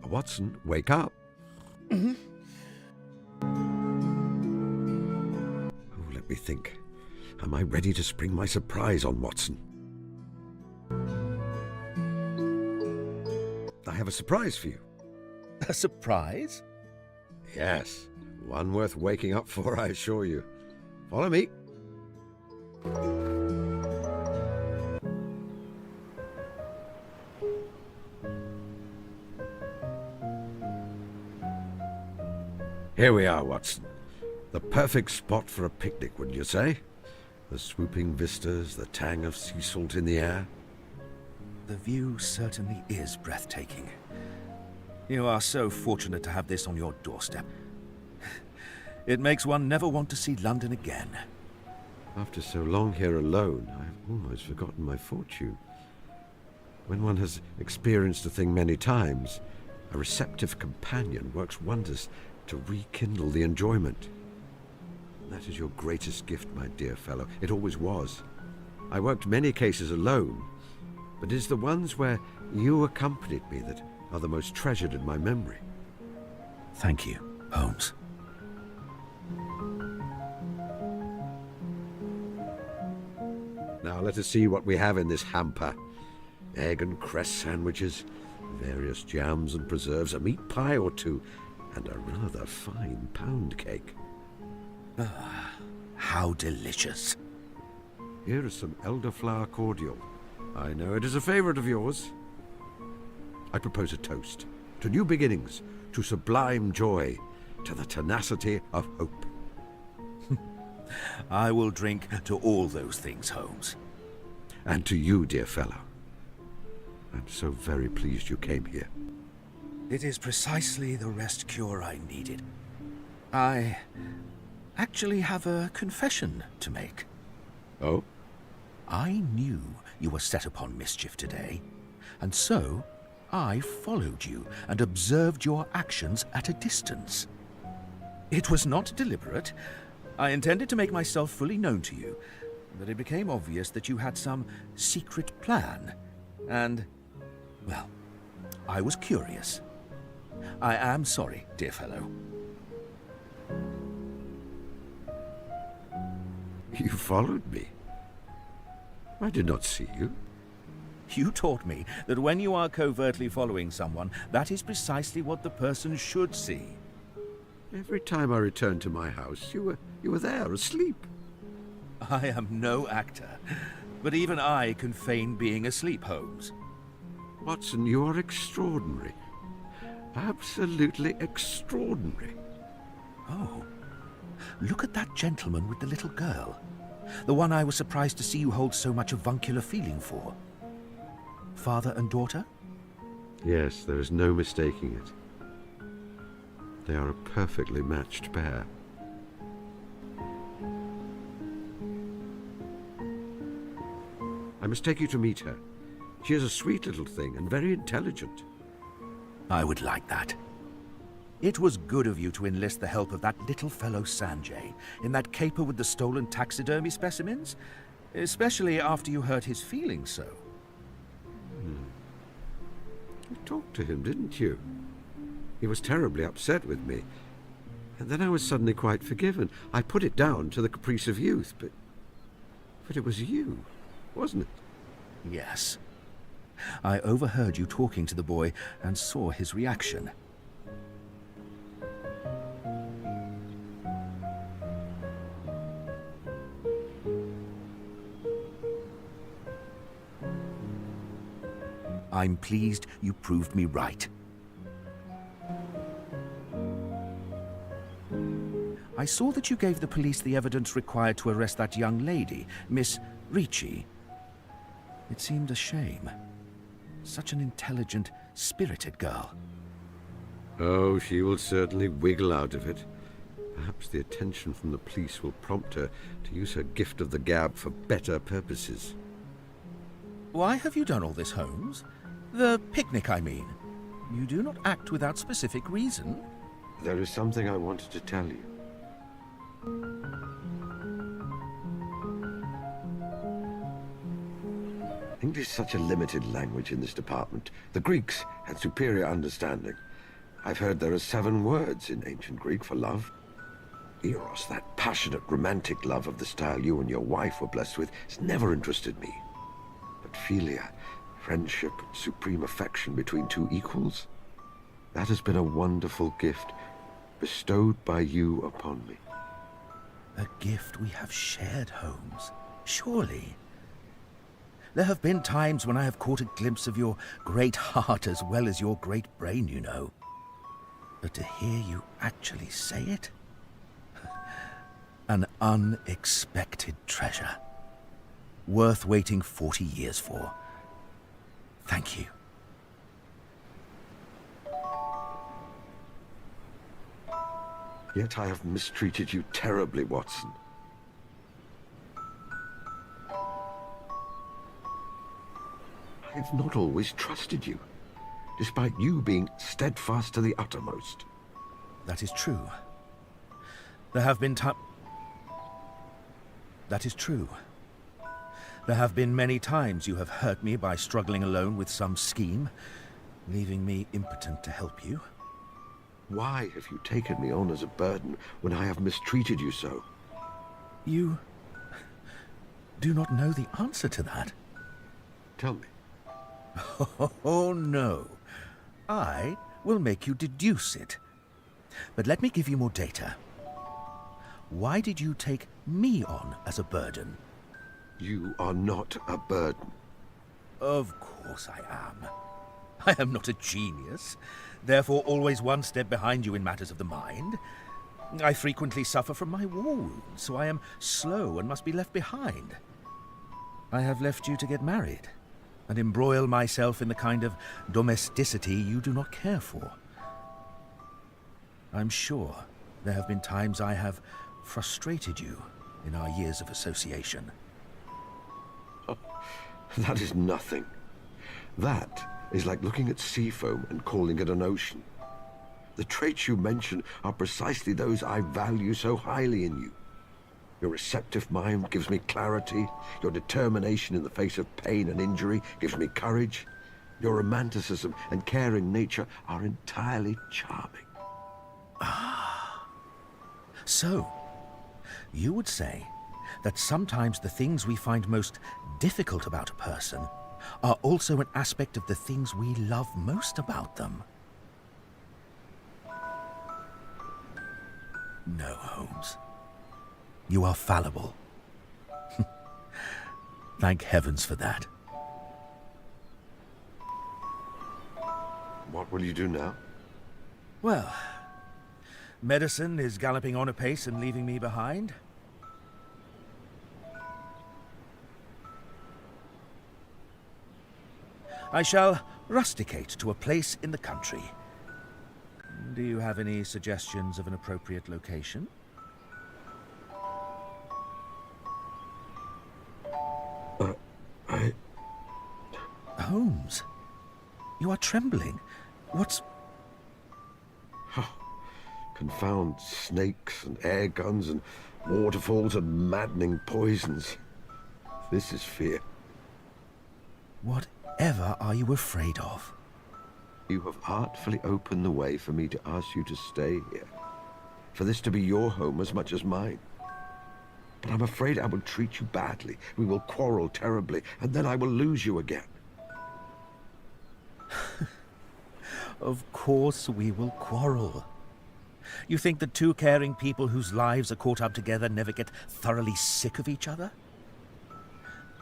Watson, wake up. Oh, let me think. Am I ready to spring my surprise on Watson? I have a surprise for you. A surprise? Yes, one worth waking up for, I assure you. Follow me. Here we are, Watson. The perfect spot for a picnic, wouldn't you say? The swooping vistas, the tang of sea salt in the air. The view certainly is breathtaking. You are so fortunate to have this on your doorstep. It makes one never want to see London again. After so long here alone, I've almost forgotten my fortune. When one has experienced a thing many times, a receptive companion works wonders to rekindle the enjoyment. That is your greatest gift, my dear fellow. It always was. I worked many cases alone, but it is the ones where you accompanied me that are the most treasured in my memory. Thank you, Holmes. Now let us see what we have in this hamper. Egg and cress sandwiches, various jams and preserves, a meat pie or two, and a rather fine pound cake. Ah, how delicious. Here is some elderflower cordial. I know it is a favourite of yours. I propose a toast to new beginnings, to sublime joy, to the tenacity of hope. I will drink to all those things, Holmes. And to you, dear fellow. I'm so very pleased you came here. It is precisely the rest cure I needed. I actually have a confession to make. Oh? I knew you were set upon mischief today, and so I followed you and observed your actions at a distance. It was not deliberate. I intended to make myself fully known to you, but it became obvious that you had some secret plan, and, well, I was curious. I am sorry, dear fellow. You followed me. I did not see you. You taught me that when you are covertly following someone, that is precisely what the person should see. Every time I returned to my house, you were there, asleep. I am no actor, but even I can feign being asleep, Holmes. Watson, you are extraordinary. Absolutely extraordinary. Oh, look at that gentleman with the little girl. The one I was surprised to see you hold so much avuncular feeling for. Father and daughter? Yes, there is no mistaking it. They are a perfectly matched pair. I must take you to meet her. She is a sweet little thing and very intelligent. I would like that. It was good of you to enlist the help of that little fellow Sanjay in that caper with the stolen taxidermy specimens, especially after you hurt his feelings so. You talked to him, didn't you? He was terribly upset with me. And then I was suddenly quite forgiven. I put it down to the caprice of youth, but it was you, wasn't it? Yes. I overheard you talking to the boy and saw his reaction. I'm pleased you proved me right. I saw that you gave the police the evidence required to arrest that young lady, Miss Ricci. It seemed a shame. Such an intelligent, spirited girl. Oh, she will certainly wiggle out of it. Perhaps the attention from the police will prompt her to use her gift of the gab for better purposes. Why have you done all this, Holmes? The picnic, I mean. You do not act without specific reason. There is something I wanted to tell you. English is such a limited language in this department. The Greeks had superior understanding. I've heard there are 7 words in ancient Greek for love. Eros, that passionate, romantic love of the style you and your wife were blessed with, has never interested me. But philia, friendship, supreme affection between 2 equals, that has been a wonderful gift bestowed by you upon me. A gift we have shared, Holmes. Surely. There have been times when I have caught a glimpse of your great heart as well as your great brain, you know. But to hear you actually say it? An unexpected treasure. Worth waiting 40 years for. Thank you. Yet I have mistreated you terribly, Watson. I have not always trusted you, despite you being steadfast to the uttermost. That is true. There have been That is true. There have been many times you have hurt me by struggling alone with some scheme, leaving me impotent to help you. Why have you taken me on as a burden when I have mistreated you so? You do not know the answer to that. Tell me. Oh, no. I will make you deduce it. But let me give you more data. Why did you take me on as a burden? You are not a burden. Of course I am. I am not a genius, therefore always one step behind you in matters of the mind. I frequently suffer from my war wounds, so I am slow and must be left behind. I have left you to get married, and embroil myself in the kind of domesticity you do not care for. I'm sure there have been times I have frustrated you in our years of association. Oh, that is nothing. That is like looking at sea foam and calling it an ocean. The traits you mention are precisely those I value so highly in you. Your receptive mind gives me clarity. Your determination in the face of pain and injury gives me courage. Your romanticism and caring nature are entirely charming. Ah. So, you would say that sometimes the things we find most difficult about a person are also an aspect of the things we love most about them. No, Holmes. You are fallible. Thank heavens for that. What will you do now? Well, medicine is galloping on apace and leaving me behind. I shall rusticate to a place in the country. Do you have any suggestions of an appropriate location? Holmes, you are trembling. What's... Confound snakes and air guns and waterfalls and maddening poisons. This is fear. Whatever are you afraid of? You have artfully opened the way for me to ask you to stay here. For this to be your home as much as mine. But I'm afraid I will treat you badly. We will quarrel terribly, and then I will lose you again. Of course we will quarrel. You think that 2 caring people whose lives are caught up together never get thoroughly sick of each other?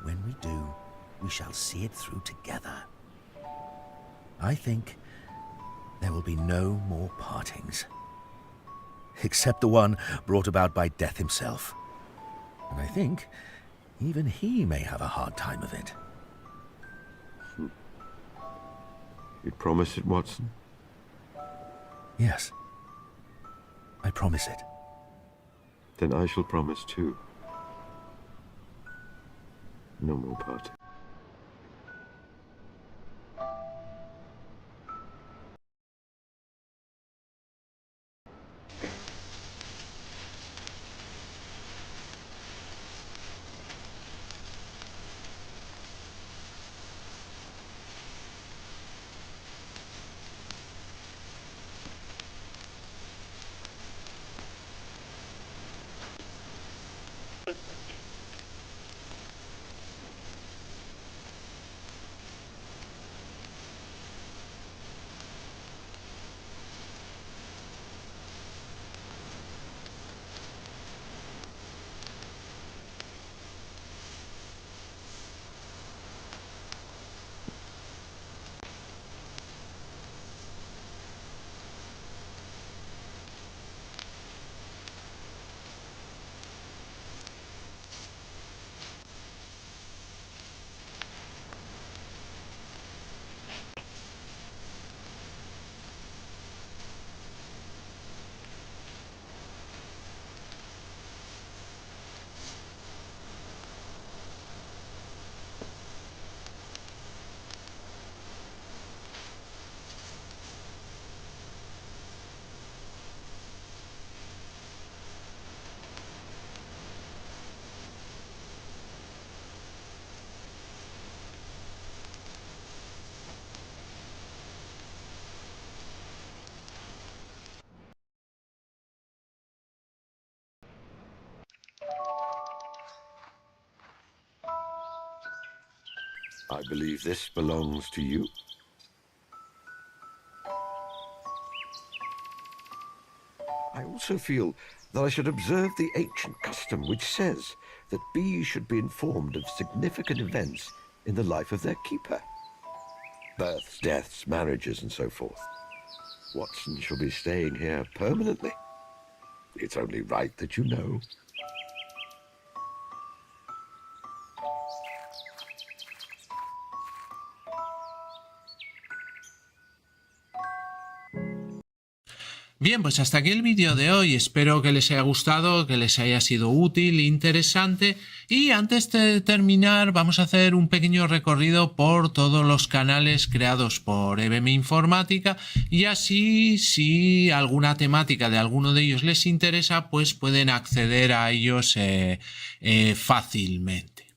When we do, we shall see it through together. I think there will be no more partings. Except the one brought about by Death himself. And I think even he may have a hard time of it. You promise it, Watson? Yes. I promise it. Then I shall promise too. No more parting. I believe this belongs to you. I also feel that I should observe the ancient custom which says that bees should be informed of significant events in the life of their keeper. Births, deaths, marriages, and so forth. Watson shall be staying here permanently. It's only right that you know. Bien, pues hasta aquí el vídeo de hoy. Espero que les haya gustado, que les haya sido útil, interesante. Y antes de terminar, vamos a hacer un pequeño recorrido por todos los canales creados por EBM Informática. Y así, si alguna temática de alguno de ellos les interesa, pues pueden acceder a ellos fácilmente.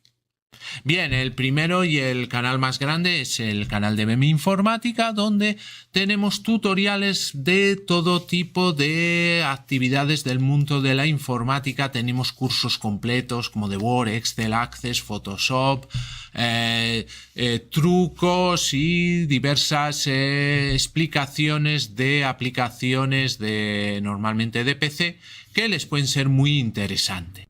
Bien, el primero y el canal más grande es el canal de EBM Informática, donde tenemos tutoriales de todo tipo de actividades del mundo de la informática. Tenemos cursos completos como de Word, Excel, Access, Photoshop, trucos y diversas explicaciones de aplicaciones normalmente de PC que les pueden ser muy interesantes.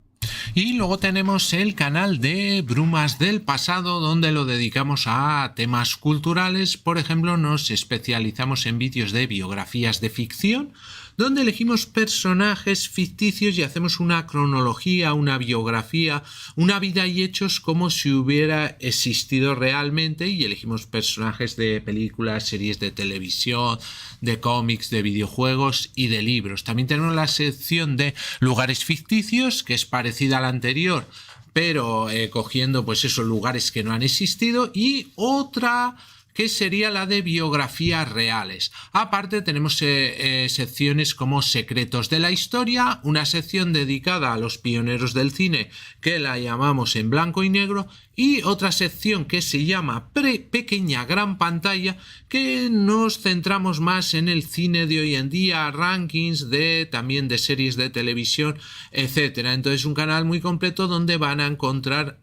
Y luego tenemos el canal de Brumas del Pasado, donde lo dedicamos a temas culturales. Por ejemplo, nos especializamos en vídeos de biografías de ficción, donde elegimos personajes ficticios y hacemos una cronología, una biografía, una vida y hechos como si hubiera existido realmente, y elegimos personajes de películas, series de televisión, de cómics, de videojuegos y de libros. También tenemos la sección de lugares ficticios, que es parecida a la anterior, pero cogiendo pues esos lugares que no han existido, y otra que sería la de biografías reales. Aparte tenemos secciones como secretos de la historia, una sección dedicada a los pioneros del cine que la llamamos en blanco y negro, y otra sección que se llama pequeña gran pantalla, que nos centramos más en el cine de hoy en día, rankings también de series de televisión, etcétera. Entonces, un canal muy completo donde van a encontrar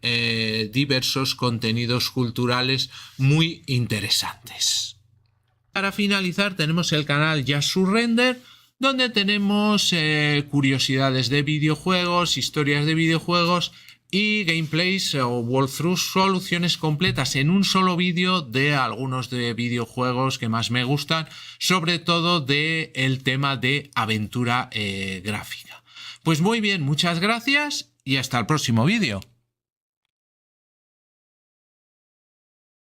diversos contenidos culturales muy interesantes. Para finalizar, tenemos el canal Just Surrender, donde tenemos curiosidades de videojuegos, historias de videojuegos y gameplays o walkthroughs, soluciones completas en un solo vídeo de algunos de videojuegos que más me gustan, sobre todo del tema de aventura gráfica. Pues muy bien, muchas gracias y hasta el próximo vídeo.